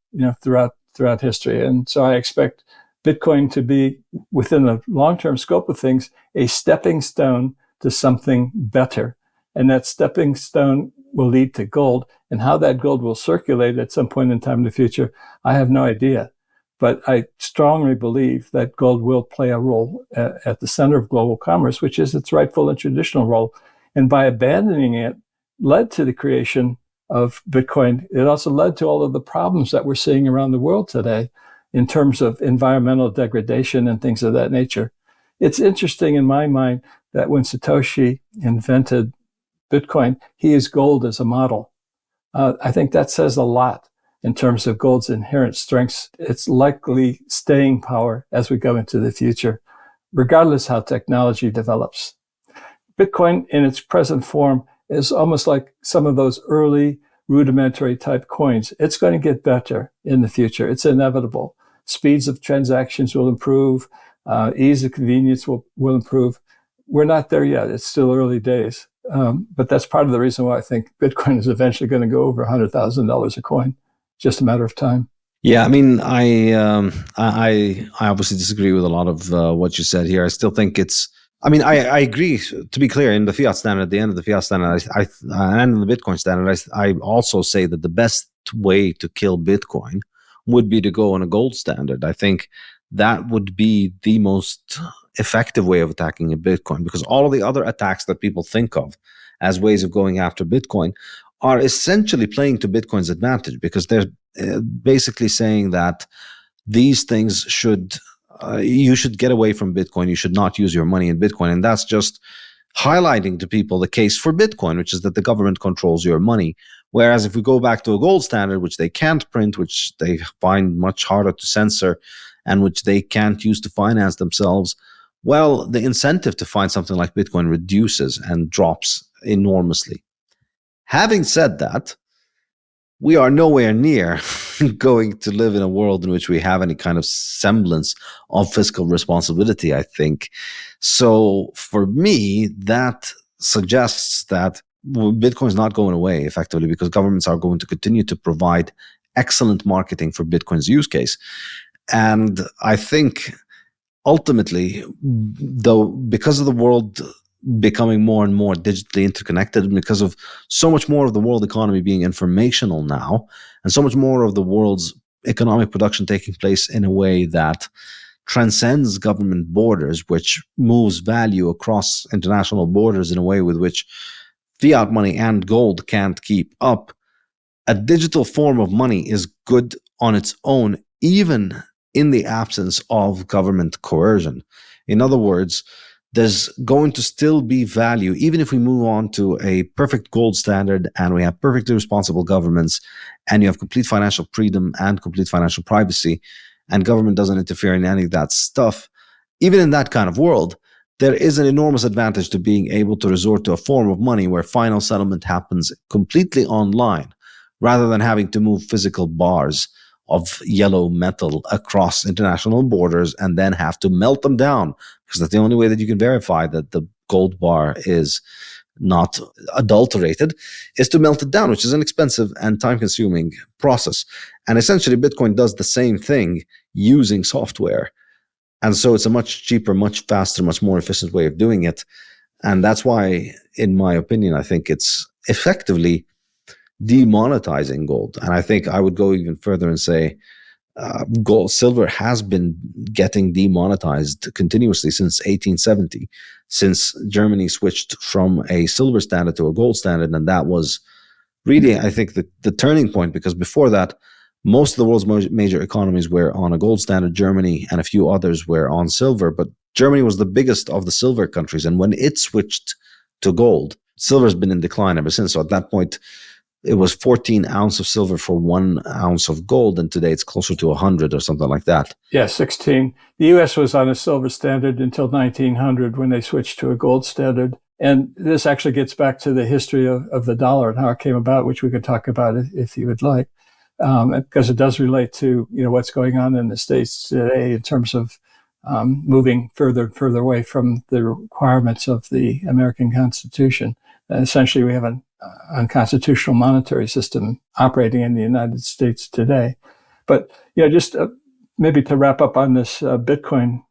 [SPEAKER 3] throughout history. And so I expect Bitcoin to be, within the long-term scope of things, a stepping stone to something better. And that stepping stone will lead to gold. And how that gold will circulate at some point in time in the future, I have no idea. But I strongly believe that gold will play a role at the center of global commerce, which is its rightful and traditional role. And by abandoning it, led to the creation of Bitcoin. It also led to all of the problems that we're seeing around the world today in terms of environmental degradation and things of that nature. It's interesting in my mind that when Satoshi invented Bitcoin, he used gold as a model. I think that says a lot in terms of gold's inherent strengths, its likely staying power as we go into the future, regardless how technology develops. Bitcoin in its present form is almost like some of those early rudimentary type coins. It's going to get better in the future. It's inevitable. Speeds of transactions will improve. Ease of convenience will improve. We're not there yet. It's still early days. But that's part of the reason why I think Bitcoin is eventually going to go over $100,000 a coin. Just a matter of time.
[SPEAKER 4] Yeah, I mean, I obviously disagree with a lot of what you said here. I still think I agree. To be clear, in the Fiat Standard, at the end of the Fiat Standard, and in the Bitcoin Standard, I also say that the best way to kill Bitcoin would be to go on a gold standard. I think that would be the most effective way of attacking a Bitcoin, because all of the other attacks that people think of as ways of going after Bitcoin are essentially playing to Bitcoin's advantage, because they're basically saying that these things you should get away from Bitcoin. You should not use your money in Bitcoin. And that's just highlighting to people the case for Bitcoin, which is that the government controls your money. Whereas if we go back to a gold standard, which they can't print, which they find much harder to censor, and which they can't use to finance themselves, well, the incentive to find something like Bitcoin reduces and drops enormously. Having said that, we are nowhere near going to live in a world in which we have any kind of semblance of fiscal responsibility, I think. So for me, that suggests that Bitcoin is not going away effectively because governments are going to continue to provide excellent marketing for Bitcoin's use case. And I think ultimately, though, because of the world becoming more and more digitally interconnected, and because of so much more of the world economy being informational now, and so much more of the world's economic production taking place in a way that transcends government borders, which moves value across international borders in a way with which fiat money and gold can't keep up, a digital form of money is good on its own, even in the absence of government coercion. In other words, there's going to still be value, even if we move on to a perfect gold standard and we have perfectly responsible governments and you have complete financial freedom and complete financial privacy and government doesn't interfere in any of that stuff. Even in that kind of world, there is an enormous advantage to being able to resort to a form of money where final settlement happens completely online rather than having to move physical bars of yellow metal across international borders and then have to melt them down, because that's the only way that you can verify that the gold bar is not adulterated, is to melt it down, which is an expensive and time-consuming process. And essentially, Bitcoin does the same thing using software. And so it's a much cheaper, much faster, much more efficient way of doing it. And that's why, in my opinion, I think it's effectively demonetizing gold. And I think I would go even further and say silver has been getting demonetized continuously since 1870, since Germany switched from a silver standard to a gold standard. And that was really, I think, the turning point, because before that, most of the world's major economies were on a gold standard. Germany and a few others were on silver, but Germany was the biggest of the silver countries. And when it switched to gold, silver's been in decline ever since. So at that point, it was 14 ounces of silver for 1 ounce of gold, and today it's closer to 100 or something like that.
[SPEAKER 3] Yeah, 16. The U.S. was on a silver standard until 1900 when they switched to a gold standard. And this actually gets back to the history of the dollar and how it came about, which we could talk about if you would like, because it does relate to what's going on in the States today in terms of moving further and further away from the requirements of the American Constitution. And essentially, we have an unconstitutional monetary system operating in the United States today. But just maybe to wrap up on this Bitcoin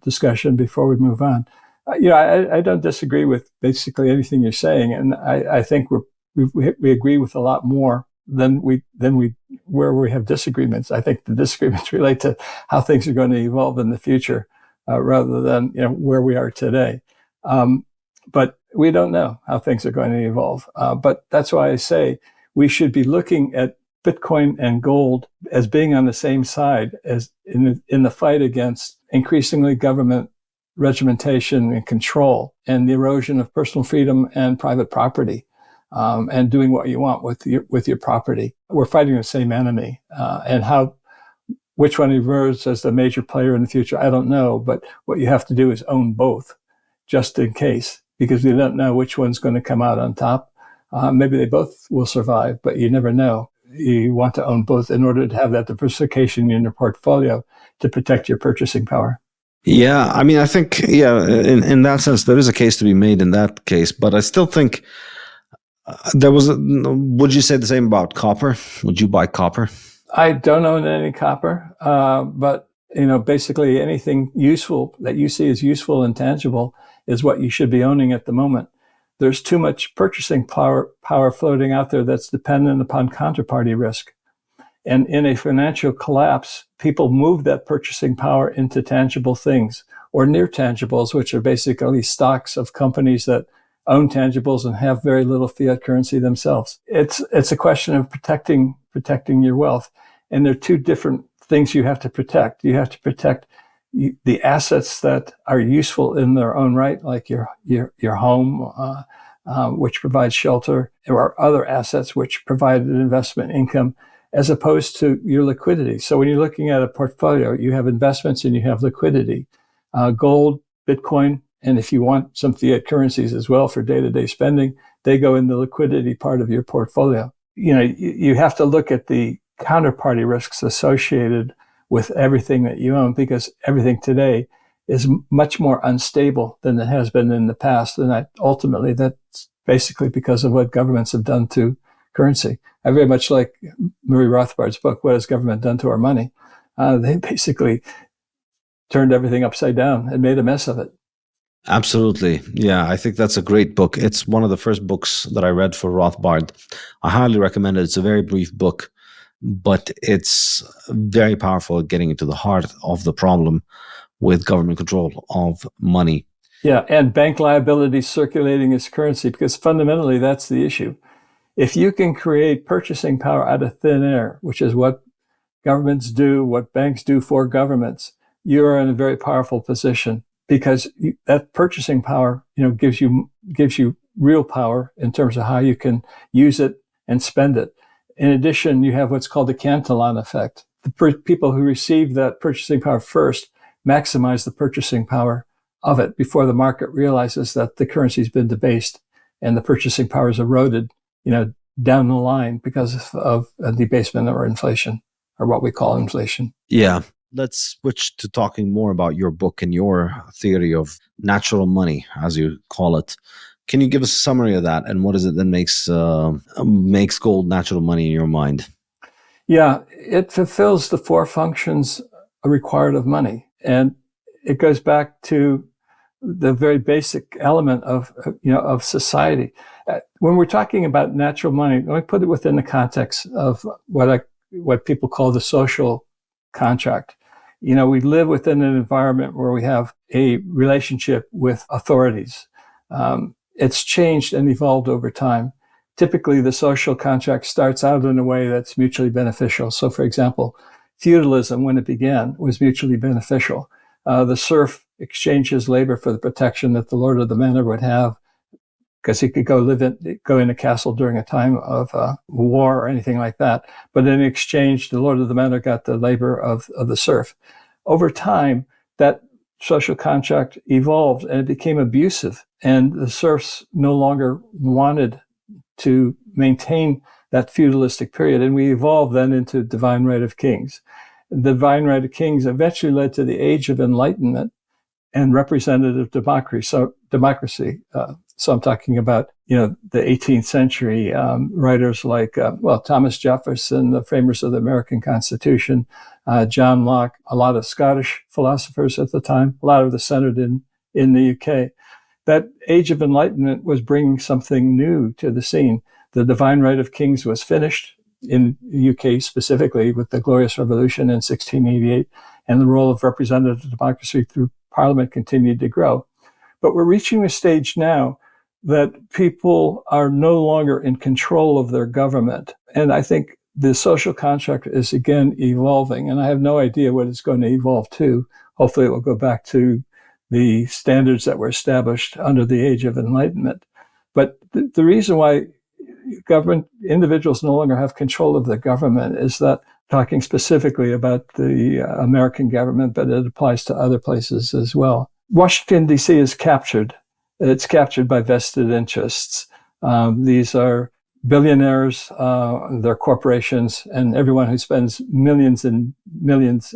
[SPEAKER 3] discussion before we move on, I don't disagree with basically anything you're saying, and I think we agree with a lot more than where we have disagreements. I think the disagreements relate to how things are going to evolve in the future, rather than where we are today. But we don't know how things are going to evolve. But that's why I say we should be looking at Bitcoin and gold as being on the same side as in the fight against increasingly government regimentation and control and the erosion of personal freedom and private property, and doing what you want with your property. We're fighting the same enemy, and which one emerges as the major player in the future, I don't know. But what you have to do is own both, just in case, because we don't know which one's going to come out on top. Maybe they both will survive, but you never know. You want to own both in order to have that diversification in your portfolio to protect your purchasing power.
[SPEAKER 4] Yeah, I mean, I think, in that sense, there is a case to be made in that case, but I still think would you say the same about copper? Would you buy copper?
[SPEAKER 3] I don't own any copper, but basically anything useful that you see as useful and tangible is what you should be owning at the moment. There's too much purchasing power floating out there that's dependent upon counterparty risk. And in a financial collapse, people move that purchasing power into tangible things or near tangibles, which are basically stocks of companies that own tangibles and have very little fiat currency themselves. It's a question of protecting your wealth. And there are two different things you have to protect. You have to protect the assets that are useful in their own right, like your home, which provides shelter, or other assets which provide an investment income, as opposed to your liquidity. So when you're looking at a portfolio, you have investments and you have liquidity, gold, Bitcoin, and if you want some fiat currencies as well for day-to-day spending, they go in the liquidity part of your portfolio. You have to look at the counterparty risks associated with everything that you own, because everything today is much more unstable than it has been in the past. And ultimately, that's basically because of what governments have done to currency. I very much like Murray Rothbard's book, What Has Government Done to Our Money? They basically turned everything upside down and made a mess of it.
[SPEAKER 4] Absolutely. Yeah, I think that's a great book. It's one of the first books that I read for Rothbard. I highly recommend it. It's a very brief book, but it's very powerful at getting into the heart of the problem with government control of money.
[SPEAKER 3] Yeah, and bank liability circulating as currency, because fundamentally that's the issue. If you can create purchasing power out of thin air, which is what governments do, what banks do for governments, you're in a very powerful position, because that purchasing power, gives you real power in terms of how you can use it and spend it. In addition, you have what's called the Cantillon effect. The people who receive that purchasing power first maximize the purchasing power of it before the market realizes that the currency's been debased and the purchasing power is eroded, down the line because of a debasement or inflation, or what we call inflation.
[SPEAKER 4] Yeah. Let's switch to talking more about your book and your theory of natural money, as you call it. Can you give us a summary of that, and what is it that makes gold natural money in your mind?
[SPEAKER 3] Yeah, it fulfills the four functions required of money, and it goes back to the very basic element of society. When we're talking about natural money, let me put it within the context of what people call the social contract. We live within an environment where we have a relationship with authorities. It's changed and evolved over time. Typically, the social contract starts out in a way that's mutually beneficial. So, for example, feudalism, when it began, was mutually beneficial. The serf exchanged his labor for the protection that the lord of the manor would have, because he could go in a castle during a time of war or anything like that. But in exchange, the lord of the manor got the labor of the serf. Over time, that social contract evolved and it became abusive, and the serfs no longer wanted to maintain that feudalistic period. And we evolved then into divine right of kings. The divine right of kings eventually led to the Age of Enlightenment and representative democracy. So I'm talking about, the 18th century writers like, Thomas Jefferson, the framers of the American Constitution, John Locke, a lot of Scottish philosophers at the time, a lot of the centered in the UK. That Age of Enlightenment was bringing something new to the scene. The divine right of kings was finished in the UK specifically with the Glorious Revolution in 1688, and the role of representative democracy through Parliament continued to grow. But we're reaching a stage now that people are no longer in control of their government. And I think the social contract is again evolving, and I have no idea what it's going to evolve to. Hopefully it will go back to the standards that were established under the Age of Enlightenment. But the reason why individuals no longer have control of the government is that, talking specifically about the American government, but it applies to other places as well. Washington, D.C. is captured. It's captured by vested interests. These are billionaires, their corporations, and everyone who spends millions and millions,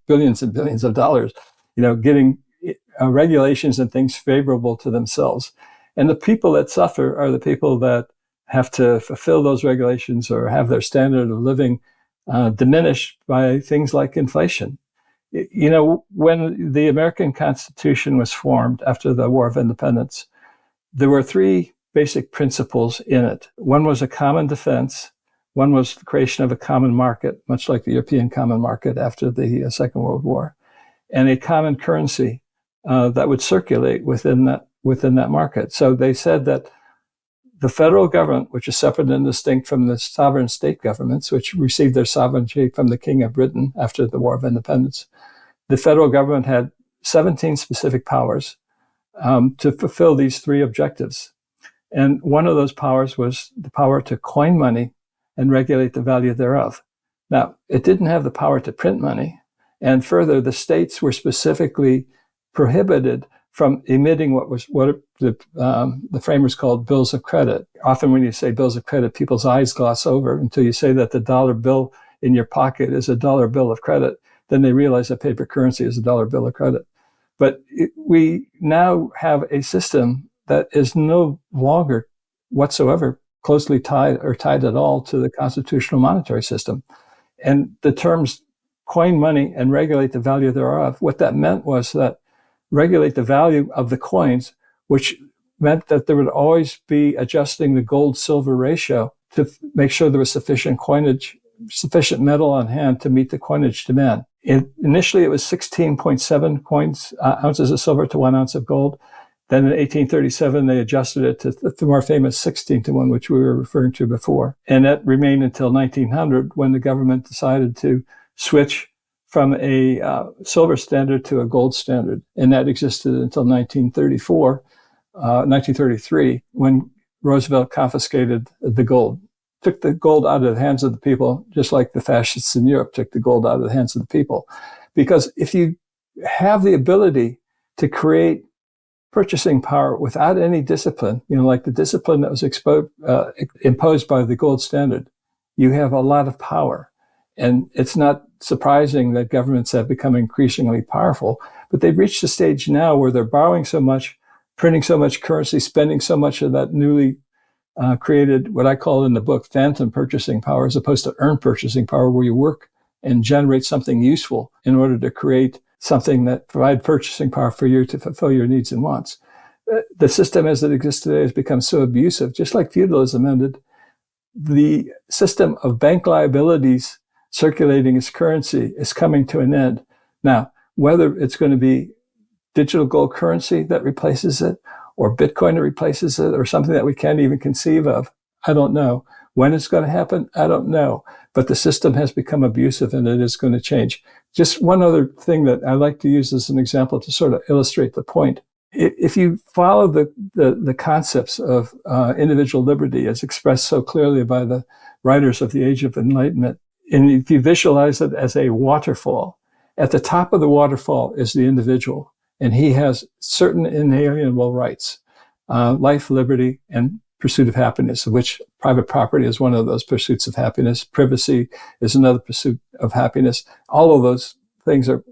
[SPEAKER 3] billions and billions of dollars, getting regulations and things favorable to themselves. And the people that suffer are the people that have to fulfill those regulations or have their standard of living diminished by things like inflation. When the American Constitution was formed after the War of Independence, there were three basic principles in it. One was a common defense. One was the creation of a common market, much like the European common market after the Second World War, and a common currency that would circulate within that market. So they said that the federal government, which is separate and distinct from the sovereign state governments, which received their sovereignty from the King of Britain after the War of Independence, the federal government had 17 specific powers to fulfill these three objectives. And one of those powers was the power to coin money and regulate the value thereof. Now, it didn't have the power to print money. And further, the states were specifically prohibited from emitting what the framers called bills of credit. Often when you say bills of credit, people's eyes gloss over until you say that the dollar bill in your pocket is a dollar bill of credit. Then they realize that paper currency is a dollar bill of credit. But we now have a system that is no longer whatsoever closely tied at all to the constitutional monetary system. And the terms coin money and regulate the value thereof, what that meant was that regulate the value of the coins, which meant that there would always be adjusting the gold-silver ratio to make sure there was sufficient coinage, sufficient metal on hand to meet the coinage demand. Initially, it was 16.7 ounces of silver to 1 ounce of gold. Then in 1837, they adjusted it to the more famous 16 to 1, which we were referring to before. And that remained until 1900, when the government decided to switch from a silver standard to a gold standard. And that existed until 1933, when Roosevelt confiscated the gold, took the gold out of the hands of the people, just like the fascists in Europe took the gold out of the hands of the people. Because if you have the ability to create purchasing power without any discipline, like the discipline that was imposed by the gold standard, you have a lot of power. And it's not surprising that governments have become increasingly powerful, but they've reached a stage now where they're borrowing so much, printing so much currency, spending so much of that newly created, what I call in the book, phantom purchasing power, as opposed to earned purchasing power, where you work and generate something useful in order to create something that provides purchasing power for you to fulfill your needs and wants. The system as it exists today has become so abusive, just like feudalism ended. The system of bank liabilities circulating as currency is coming to an end. Now, whether it's going to be digital gold currency that replaces it, or Bitcoin that replaces it, or something that we can't even conceive of, I don't know. When it's going to happen, I don't know. But the system has become abusive, and it is going to change. Just one other thing that I like to use as an example to sort of illustrate the point. If you follow the concepts of individual liberty as expressed so clearly by the writers of the Age of Enlightenment, and if you visualize it as a waterfall, at the top of the waterfall is the individual, and he has certain inalienable rights, life, liberty, and pursuit of happiness, of which private property is one of those pursuits of happiness. Privacy is another pursuit of happiness. All of those things are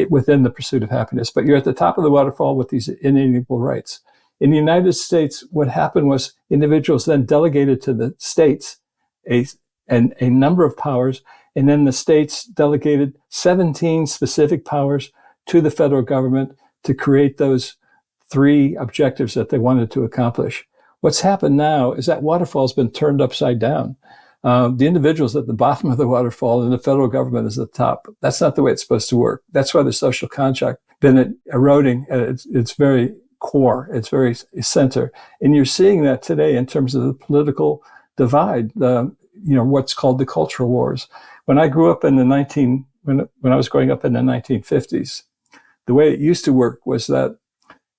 [SPEAKER 3] within the pursuit of happiness, but you're at the top of the waterfall with these inalienable rights. In the United States, what happened was individuals then delegated to the states a number of powers, and then the states delegated 17 specific powers to the federal government to create those three objectives that they wanted to accomplish. What's happened now is that waterfall has been turned upside down. The individual's at the bottom of the waterfall and the federal government is at the top. That's not the way it's supposed to work. That's why the social contract has been eroding at its very core, its very center. And you're seeing that today in terms of the political divide, what's called the cultural wars. When I grew up in when I was growing up in the 1950s, the way it used to work was that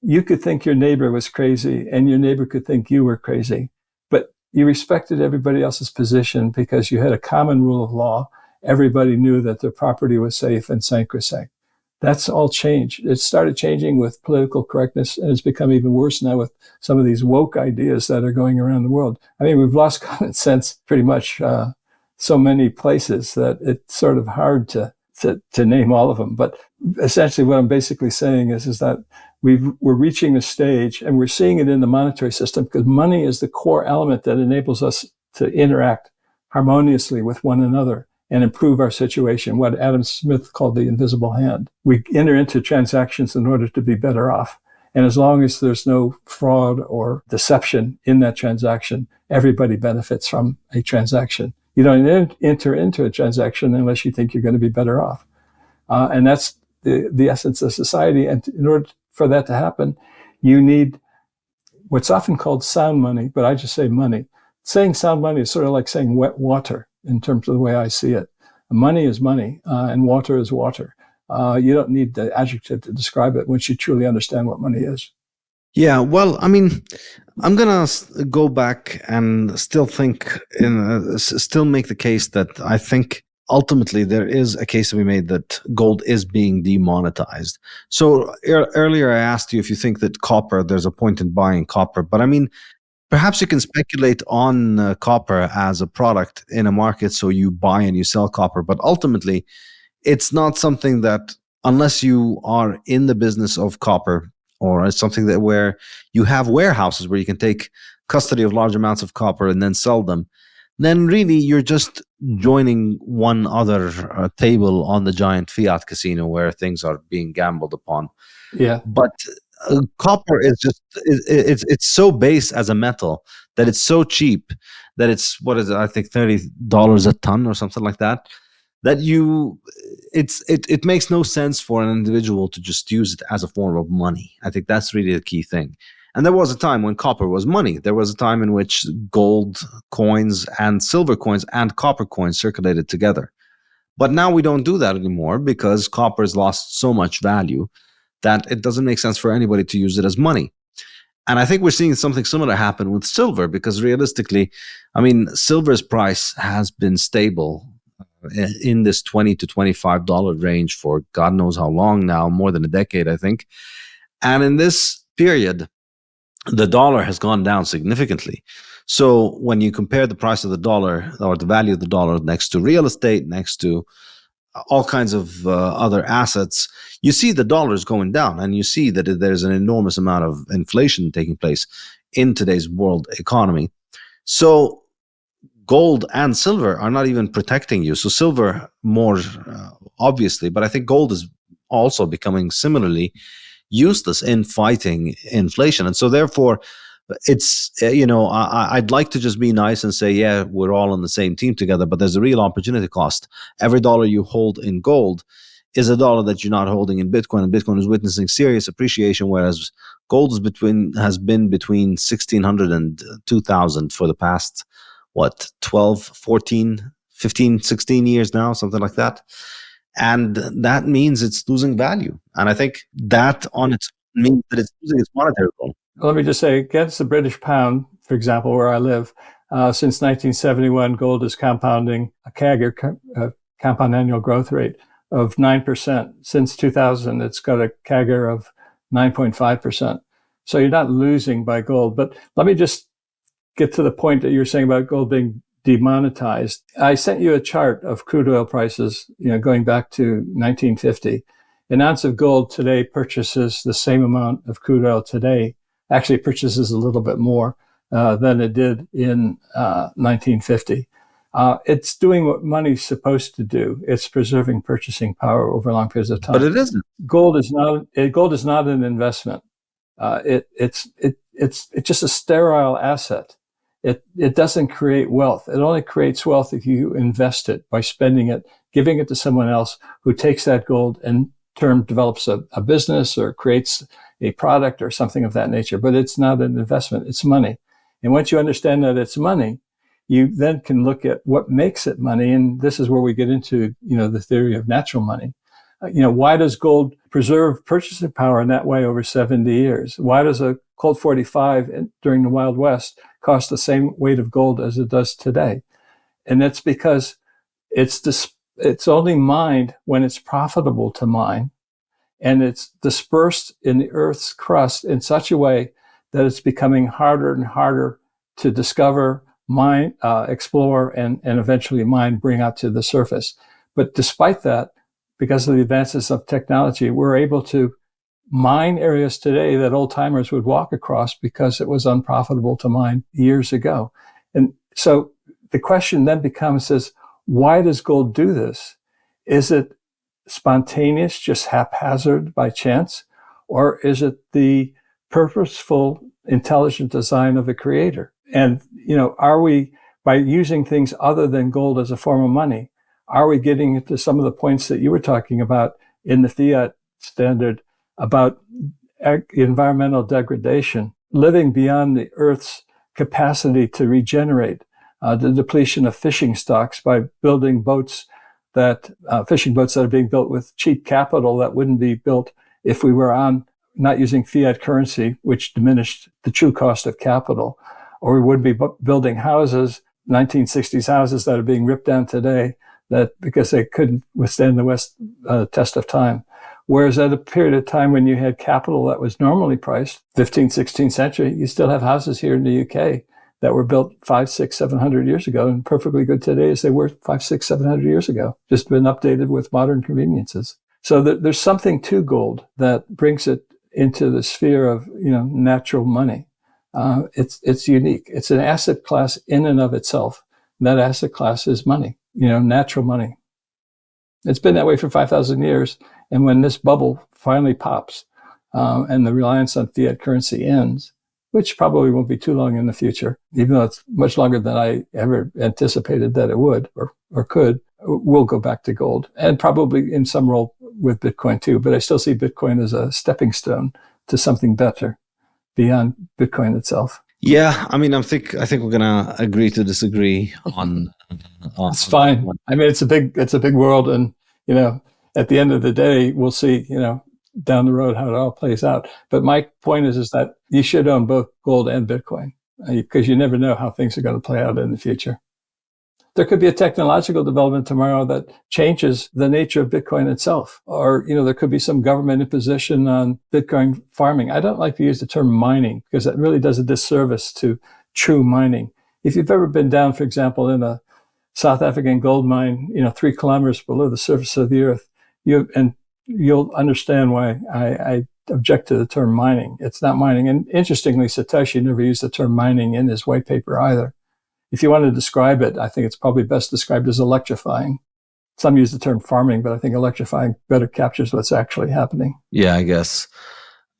[SPEAKER 3] you could think your neighbor was crazy and your neighbor could think you were crazy, but you respected everybody else's position because you had a common rule of law. Everybody knew that their property was safe and sacrosanct. That's all changed. It started changing with political correctness, and it's become even worse now with some of these woke ideas that are going around the world. I mean, we've lost common sense pretty much so many places that it's sort of hard to name all of them. But essentially what I'm basically saying is that we're reaching a stage, and we're seeing it in the monetary system, because money is the core element that enables us to interact harmoniously with one another and improve our situation, what Adam Smith called the invisible hand. We enter into transactions in order to be better off. And as long as there's no fraud or deception in that transaction, everybody benefits from a transaction. You don't enter into a transaction unless you think you're going to be better off. And that's the essence of society. And in order for that to happen, you need what's often called sound money, but I just say money. Saying sound money is sort of like saying wet water in terms of the way I see it. Money is money, and water is water. You don't need the adjective to describe it once you truly understand what money is.
[SPEAKER 4] Yeah, well, I mean, I'm gonna go back and still make the case that I think ultimately there is a case to be made that gold is being demonetized. So earlier I asked you if you think that copper, there's a point in buying copper, but I mean, perhaps you can speculate on copper as a product in a market, so you buy and you sell copper, but ultimately it's not something that, unless you are in the business of copper, or it's something that where you have warehouses where you can take custody of large amounts of copper and then sell them, then really you're just joining one other table on the giant fiat casino where things are being gambled upon.
[SPEAKER 3] Yeah.
[SPEAKER 4] But copper is just it's so base as a metal that it's so cheap that it's, what is it, I think $30 a ton or something like that, that it makes no sense for an individual to just use it as a form of money. I think that's really the key thing. And there was a time when copper was money. There was a time in which gold coins and silver coins and copper coins circulated together. But now we don't do that anymore because copper has lost so much value that it doesn't make sense for anybody to use it as money. And I think we're seeing something similar happen with silver, because realistically, I mean, silver's price has been stable in this $20 to $25 range for God knows how long now, more than a decade, I think. And in this period, the dollar has gone down significantly. So when you compare the price of the dollar, or the value of the dollar, next to real estate, next to all kinds of other assets, you see the dollar is going down, and you see that there's an enormous amount of inflation taking place in today's world economy. So gold and silver are not even protecting you. So silver more obviously, but I think gold is also becoming similarly useless in fighting inflation. And so therefore, it's, I'd like to just be nice and say, yeah, we're all on the same team together, but there's a real opportunity cost. Every dollar you hold in gold is a dollar that you're not holding in Bitcoin, and Bitcoin is witnessing serious appreciation, whereas gold has been between 1,600 and 2,000 for the past, 12, 14, 15, 16 years now, something like that. And that means it's losing value. And I think that on its own means that it's losing its monetary role.
[SPEAKER 3] Let me just say, against the British pound, for example, where I live, since 1971, gold is compounding a CAGR, compound annual growth rate, of 9%. Since 2000, it's got a CAGR of 9.5%. So you're not losing by gold. But let me just get to the point that you're saying about gold being demonetized. I sent you a chart of crude oil prices, going back to 1950. An ounce of gold today purchases the same amount of crude oil today. Actually, it purchases a little bit more than it did in 1950. It's doing what money's supposed to do. It's preserving purchasing power over long periods of time.
[SPEAKER 4] But it isn't.
[SPEAKER 3] Gold is not an investment. It's just a sterile asset. It doesn't create wealth. It only creates wealth if you invest it by spending it, giving it to someone else who takes that gold and develops a business or creates a product or something of that nature. But it's not an investment. It's money. And once you understand that it's money, you then can look at what makes it money. And this is where we get into, the theory of natural money. Why does gold preserve purchasing power in that way over 70 years? Why does a Colt 45 during the Wild West cost the same weight of gold as it does today? And that's because it's only mined when it's profitable to mine, and it's dispersed in the Earth's crust in such a way that it's becoming harder and harder to discover, mine, explore, and eventually mine, bring out to the surface. But despite that, because of the advances of technology, we're able to mine areas today that old timers would walk across because it was unprofitable to mine years ago. And so the question then becomes why does gold do this? Is it spontaneous, just haphazard by chance? Or is it the purposeful, intelligent design of the creator? And, are we, by using things other than gold as a form of money, are we getting into some of the points that you were talking about in the Fiat Standard about environmental degradation, living beyond the Earth's capacity to regenerate, the depletion of fishing stocks by building fishing boats that are being built with cheap capital that wouldn't be built if we were not using fiat currency, which diminished the true cost of capital, or we wouldn't be building houses, 1960s houses that are being ripped down today, that because they couldn't withstand the West test of time. Whereas at a period of time when you had capital that was normally priced, 15th, 16th century, you still have houses here in the UK that were built 500, 600, 700 years ago and perfectly good today as they were 500, 600, 700 years ago, just been updated with modern conveniences. So there's something to gold that brings it into the sphere of, natural money. It's unique. It's an asset class in and of itself. That asset class is money, natural money. It's been that way for 5,000 years. And when this bubble finally pops and the reliance on fiat currency ends, which probably won't be too long in the future, even though it's much longer than I ever anticipated that it would or could, we'll go back to gold, and probably in some role with Bitcoin too. But I still see Bitcoin as a stepping stone to something better beyond Bitcoin itself.
[SPEAKER 4] Yeah, I mean, I think we're gonna agree to disagree on.
[SPEAKER 3] It's fine. I mean, it's a big world, and at the end of the day, we'll see. Down the road how it all plays out. But my point is that you should own both gold and Bitcoin because you never know how things are going to play out in the future. There could be a technological development tomorrow that changes the nature of Bitcoin itself. Or, there could be some government imposition on Bitcoin farming. I don't like to use the term mining because that really does a disservice to true mining. If you've ever been down, for example, in a South African gold mine, 3 kilometers below the surface of the earth, you'll understand why I object to the term mining. It's not mining. And interestingly, Satoshi never used the term mining in his white paper either. If you want to describe it, I think it's probably best described as electrifying. Some use the term farming, but I think electrifying better captures what's actually happening.
[SPEAKER 4] Yeah, I guess.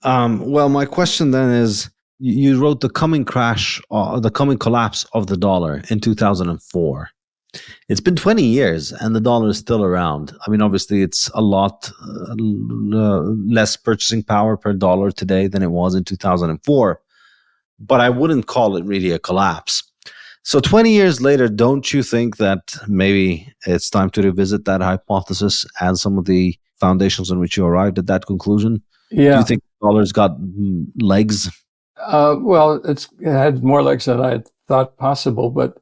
[SPEAKER 4] Well, my question then is, you wrote the coming collapse of the dollar in 2004. It's been 20 years and the dollar is still around. I mean, obviously, it's a lot less purchasing power per dollar today than it was in 2004, but I wouldn't call it really a collapse. So 20 years later, don't you think that maybe it's time to revisit that hypothesis and some of the foundations on which you arrived at that conclusion?
[SPEAKER 3] Yeah.
[SPEAKER 4] Do you think the dollar's got legs?
[SPEAKER 3] Well, it had more legs than I had thought possible, but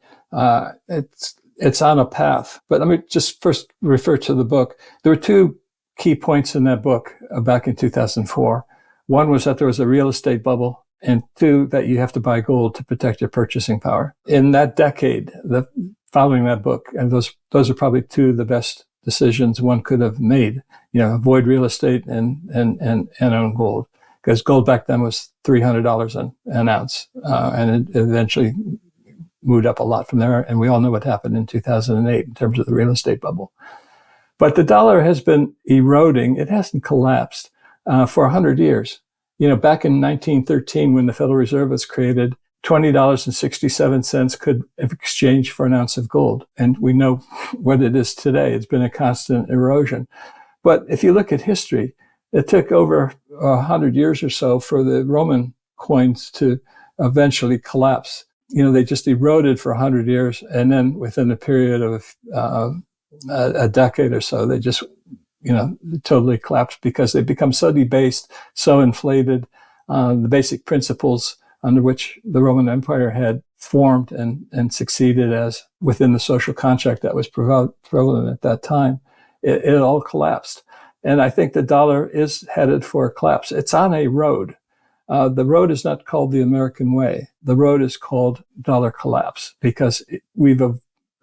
[SPEAKER 3] it's on a path. But let me just first refer to the book. There were 2 key points in that book back in 2004. One was that there was a real estate bubble, and 2, that you have to buy gold to protect your purchasing power. In that decade, following that book, and those are probably 2 of the best decisions one could have made. Avoid real estate and own gold, because gold back then was $300 an ounce, and it eventually moved up a lot from there. And we all know what happened in 2008 in terms of the real estate bubble. But the dollar has been eroding. It hasn't collapsed for 100 years. Back in 1913, when the Federal Reserve was created, $20.67 could have exchanged for an ounce of gold. And we know what it is today. It's been a constant erosion. But if you look at history, it took over 100 years or so for the Roman coins to eventually collapse. They just eroded for 100 years. And then within a period of a decade or so, they just, totally collapsed because they become so debased, so inflated. The basic principles under which the Roman Empire had formed and succeeded as within the social contract that was prevalent at that time, it all collapsed. And I think the dollar is headed for a collapse. It's on a road. The road is not called the American way. The road is called dollar collapse because we've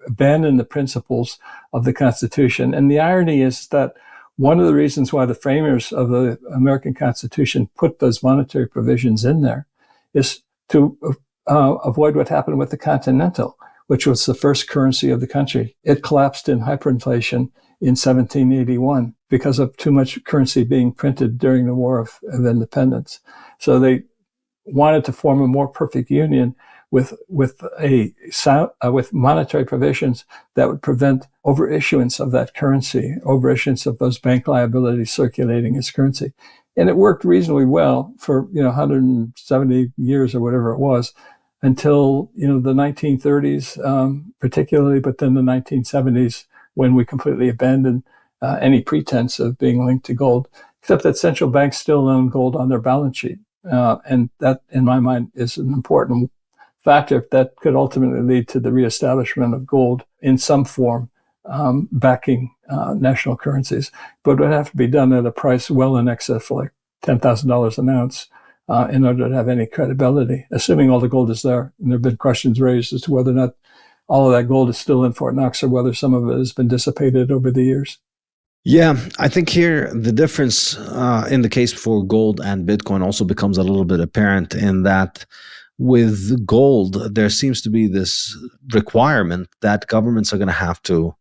[SPEAKER 3] abandoned the principles of the Constitution. And the irony is that one of the reasons why the framers of the American Constitution put those monetary provisions in there is to avoid what happened with the Continental, which was the first currency of the country. It collapsed in hyperinflation in 1781 because of too much currency being printed during the War of Independence. So they wanted to form a more perfect union with monetary provisions that would prevent overissuance of that currency, overissuance of those bank liabilities circulating as currency. And it worked reasonably well for 170 years or whatever it was until the 1930s, particularly, but then the 1970s when we completely abandoned any pretense of being linked to gold, except that central banks still own gold on their balance sheet. And that, in my mind, is an important factor that could ultimately lead to the reestablishment of gold in some form backing national currencies, but it would have to be done at a price well in excess of like $10,000 an ounce in order to have any credibility, assuming all the gold is there. And there have been questions raised as to whether or not all of that gold is still in Fort Knox or whether some of it has been dissipated over the years.
[SPEAKER 4] Yeah, I think here the difference in the case for gold and Bitcoin also becomes a little bit apparent in that with gold, there seems to be this requirement that governments are going to have to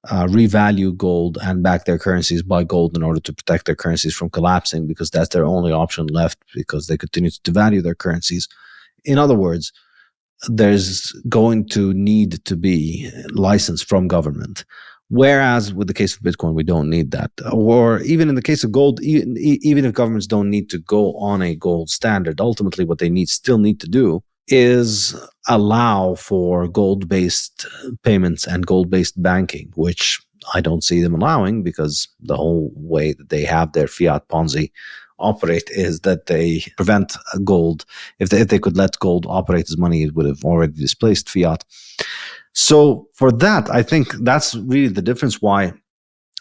[SPEAKER 4] revalue gold and back their currencies by gold in order to protect their currencies from collapsing, because that's their only option left, because they continue to devalue their currencies. In other words, there's going to need to be license from government. Whereas with the case of Bitcoin, we don't need that. Or even in the case of gold, even if governments don't need to go on a gold standard, ultimately what they still need to do is allow for gold-based payments and gold-based banking, which I don't see them allowing, because the whole way that they have their fiat Ponzi operate is that they prevent gold. If they could let gold operate as money, it would have already displaced fiat. So for that, I think that's really the difference why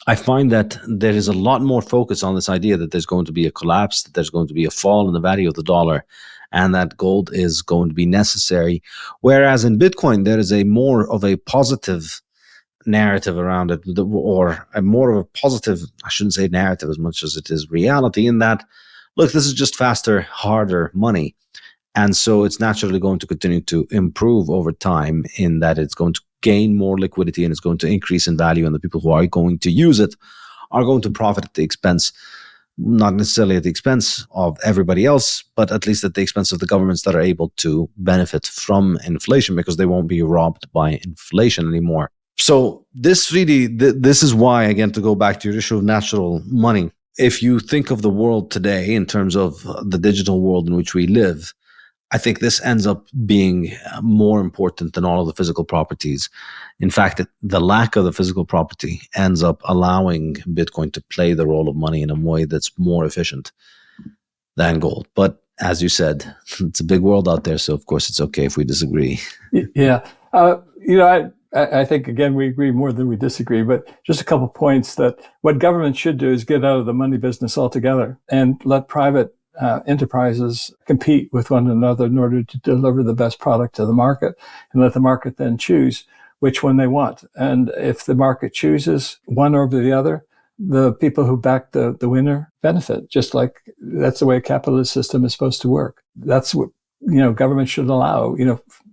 [SPEAKER 4] I find that there is a lot more focus on this idea that there's going to be a collapse, that there's going to be a fall in the value of the dollar, and that gold is going to be necessary. Whereas in Bitcoin, there is a more of a positive narrative around it, or a more of a positive, I shouldn't say narrative as much as it is reality, in that, look, this is just faster, harder money. And so it's naturally going to continue to improve over time, in that it's going to gain more liquidity and it's going to increase in value. And the people who are going to use it are going to profit at the expense, not necessarily at the expense of everybody else, but at least at the expense of the governments that are able to benefit from inflation, because they won't be robbed by inflation anymore. So this really, this is why, again, to go back to your issue of natural money, if you think of the world today in terms of the digital world in which we live, I think this ends up being more important than all of the physical properties. In fact, the lack of the physical property ends up allowing Bitcoin to play the role of money in a way that's more efficient than gold. But as you said, it's a big world out there, so of course it's okay if we disagree.
[SPEAKER 3] Yeah. I think, again, we agree more than we disagree, but just a couple points that what government should do is get out of the money business altogether and let private enterprises compete with one another in order to deliver the best product to the market, and let the market then choose which one they want. And if the market chooses one over the other, the people who back the winner benefit, just like that's the way a capitalist system is supposed to work. That's what, government should allow,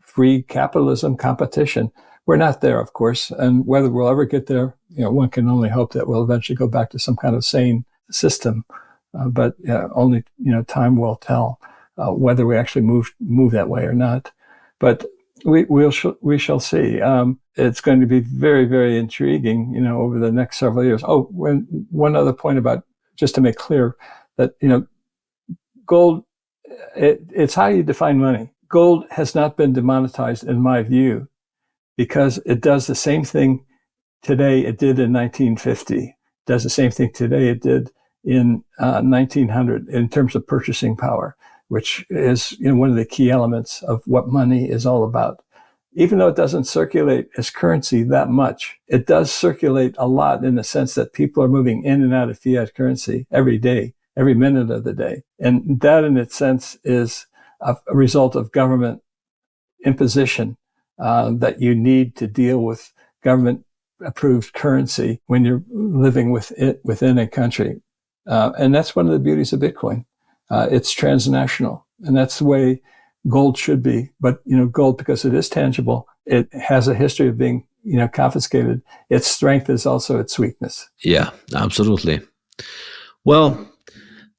[SPEAKER 3] free capitalism, competition. We're not there, of course. And whether we'll ever get there, one can only hope that we'll eventually go back to some kind of sane system. But only time will tell whether we actually move that way or not. But we shall see. It's going to be very, very intriguing, over the next several years. Oh, one other point about, just to make clear that gold, it's how you define money. Gold has not been demonetized, in my view, because it does the same thing today it did in 1950. It does the same thing today it did in 1900 in terms of purchasing power, which is one of the key elements of what money is all about. Even though it doesn't circulate as currency that much, it does circulate a lot, in the sense that people are moving in and out of fiat currency every day, every minute of the day. And that, in its sense, is a result of government imposition, that you need to deal with government approved currency when you're living within a country. And that's one of the beauties of Bitcoin. It's transnational, and that's the way gold should be. But, gold, because it is tangible, it has a history of being, confiscated. Its strength is also its weakness.
[SPEAKER 4] Yeah, absolutely. Well,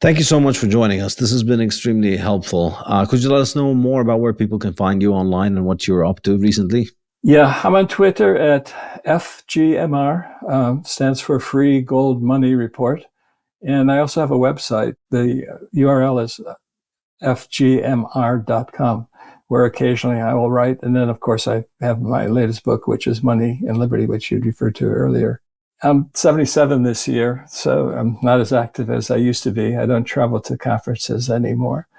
[SPEAKER 4] thank you so much for joining us. This has been extremely helpful. Could you let us know more about where people can find you online and what you're up to recently?
[SPEAKER 3] Yeah, I'm on Twitter at FGMR, stands for Free Gold Money Report. And I also have a website. The URL is fgmr.com, where occasionally I will write. And then, of course, I have my latest book, which is Money and Liberty, which you referred to earlier. I'm 77 this year, so I'm not as active as I used to be. I don't travel to conferences anymore.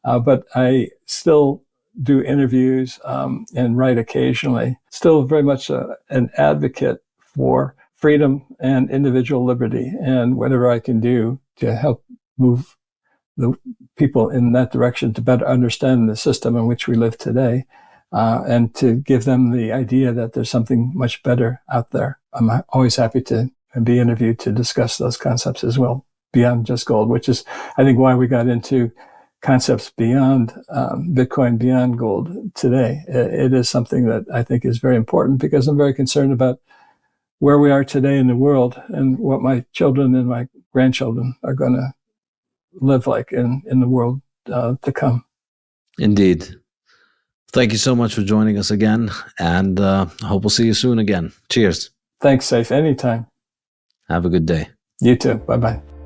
[SPEAKER 3] But I still do interviews and write occasionally. Still very much an advocate for freedom and individual liberty, and whatever I can do to help move the people in that direction to better understand the system in which we live today, and to give them the idea that there's something much better out there. I'm always happy to be interviewed to discuss those concepts as well, beyond just gold, which is, I think, why we got into concepts beyond Bitcoin, beyond gold today. It is something that I think is very important, because I'm very concerned about where we are today in the world and what my children and my grandchildren are going to live like in the world to come.
[SPEAKER 1] Indeed. Thank you so much for joining us again, and I hope we'll see you soon again. Cheers.
[SPEAKER 3] Thanks, Saif. Anytime.
[SPEAKER 1] Have a good day.
[SPEAKER 3] You too. Bye-bye.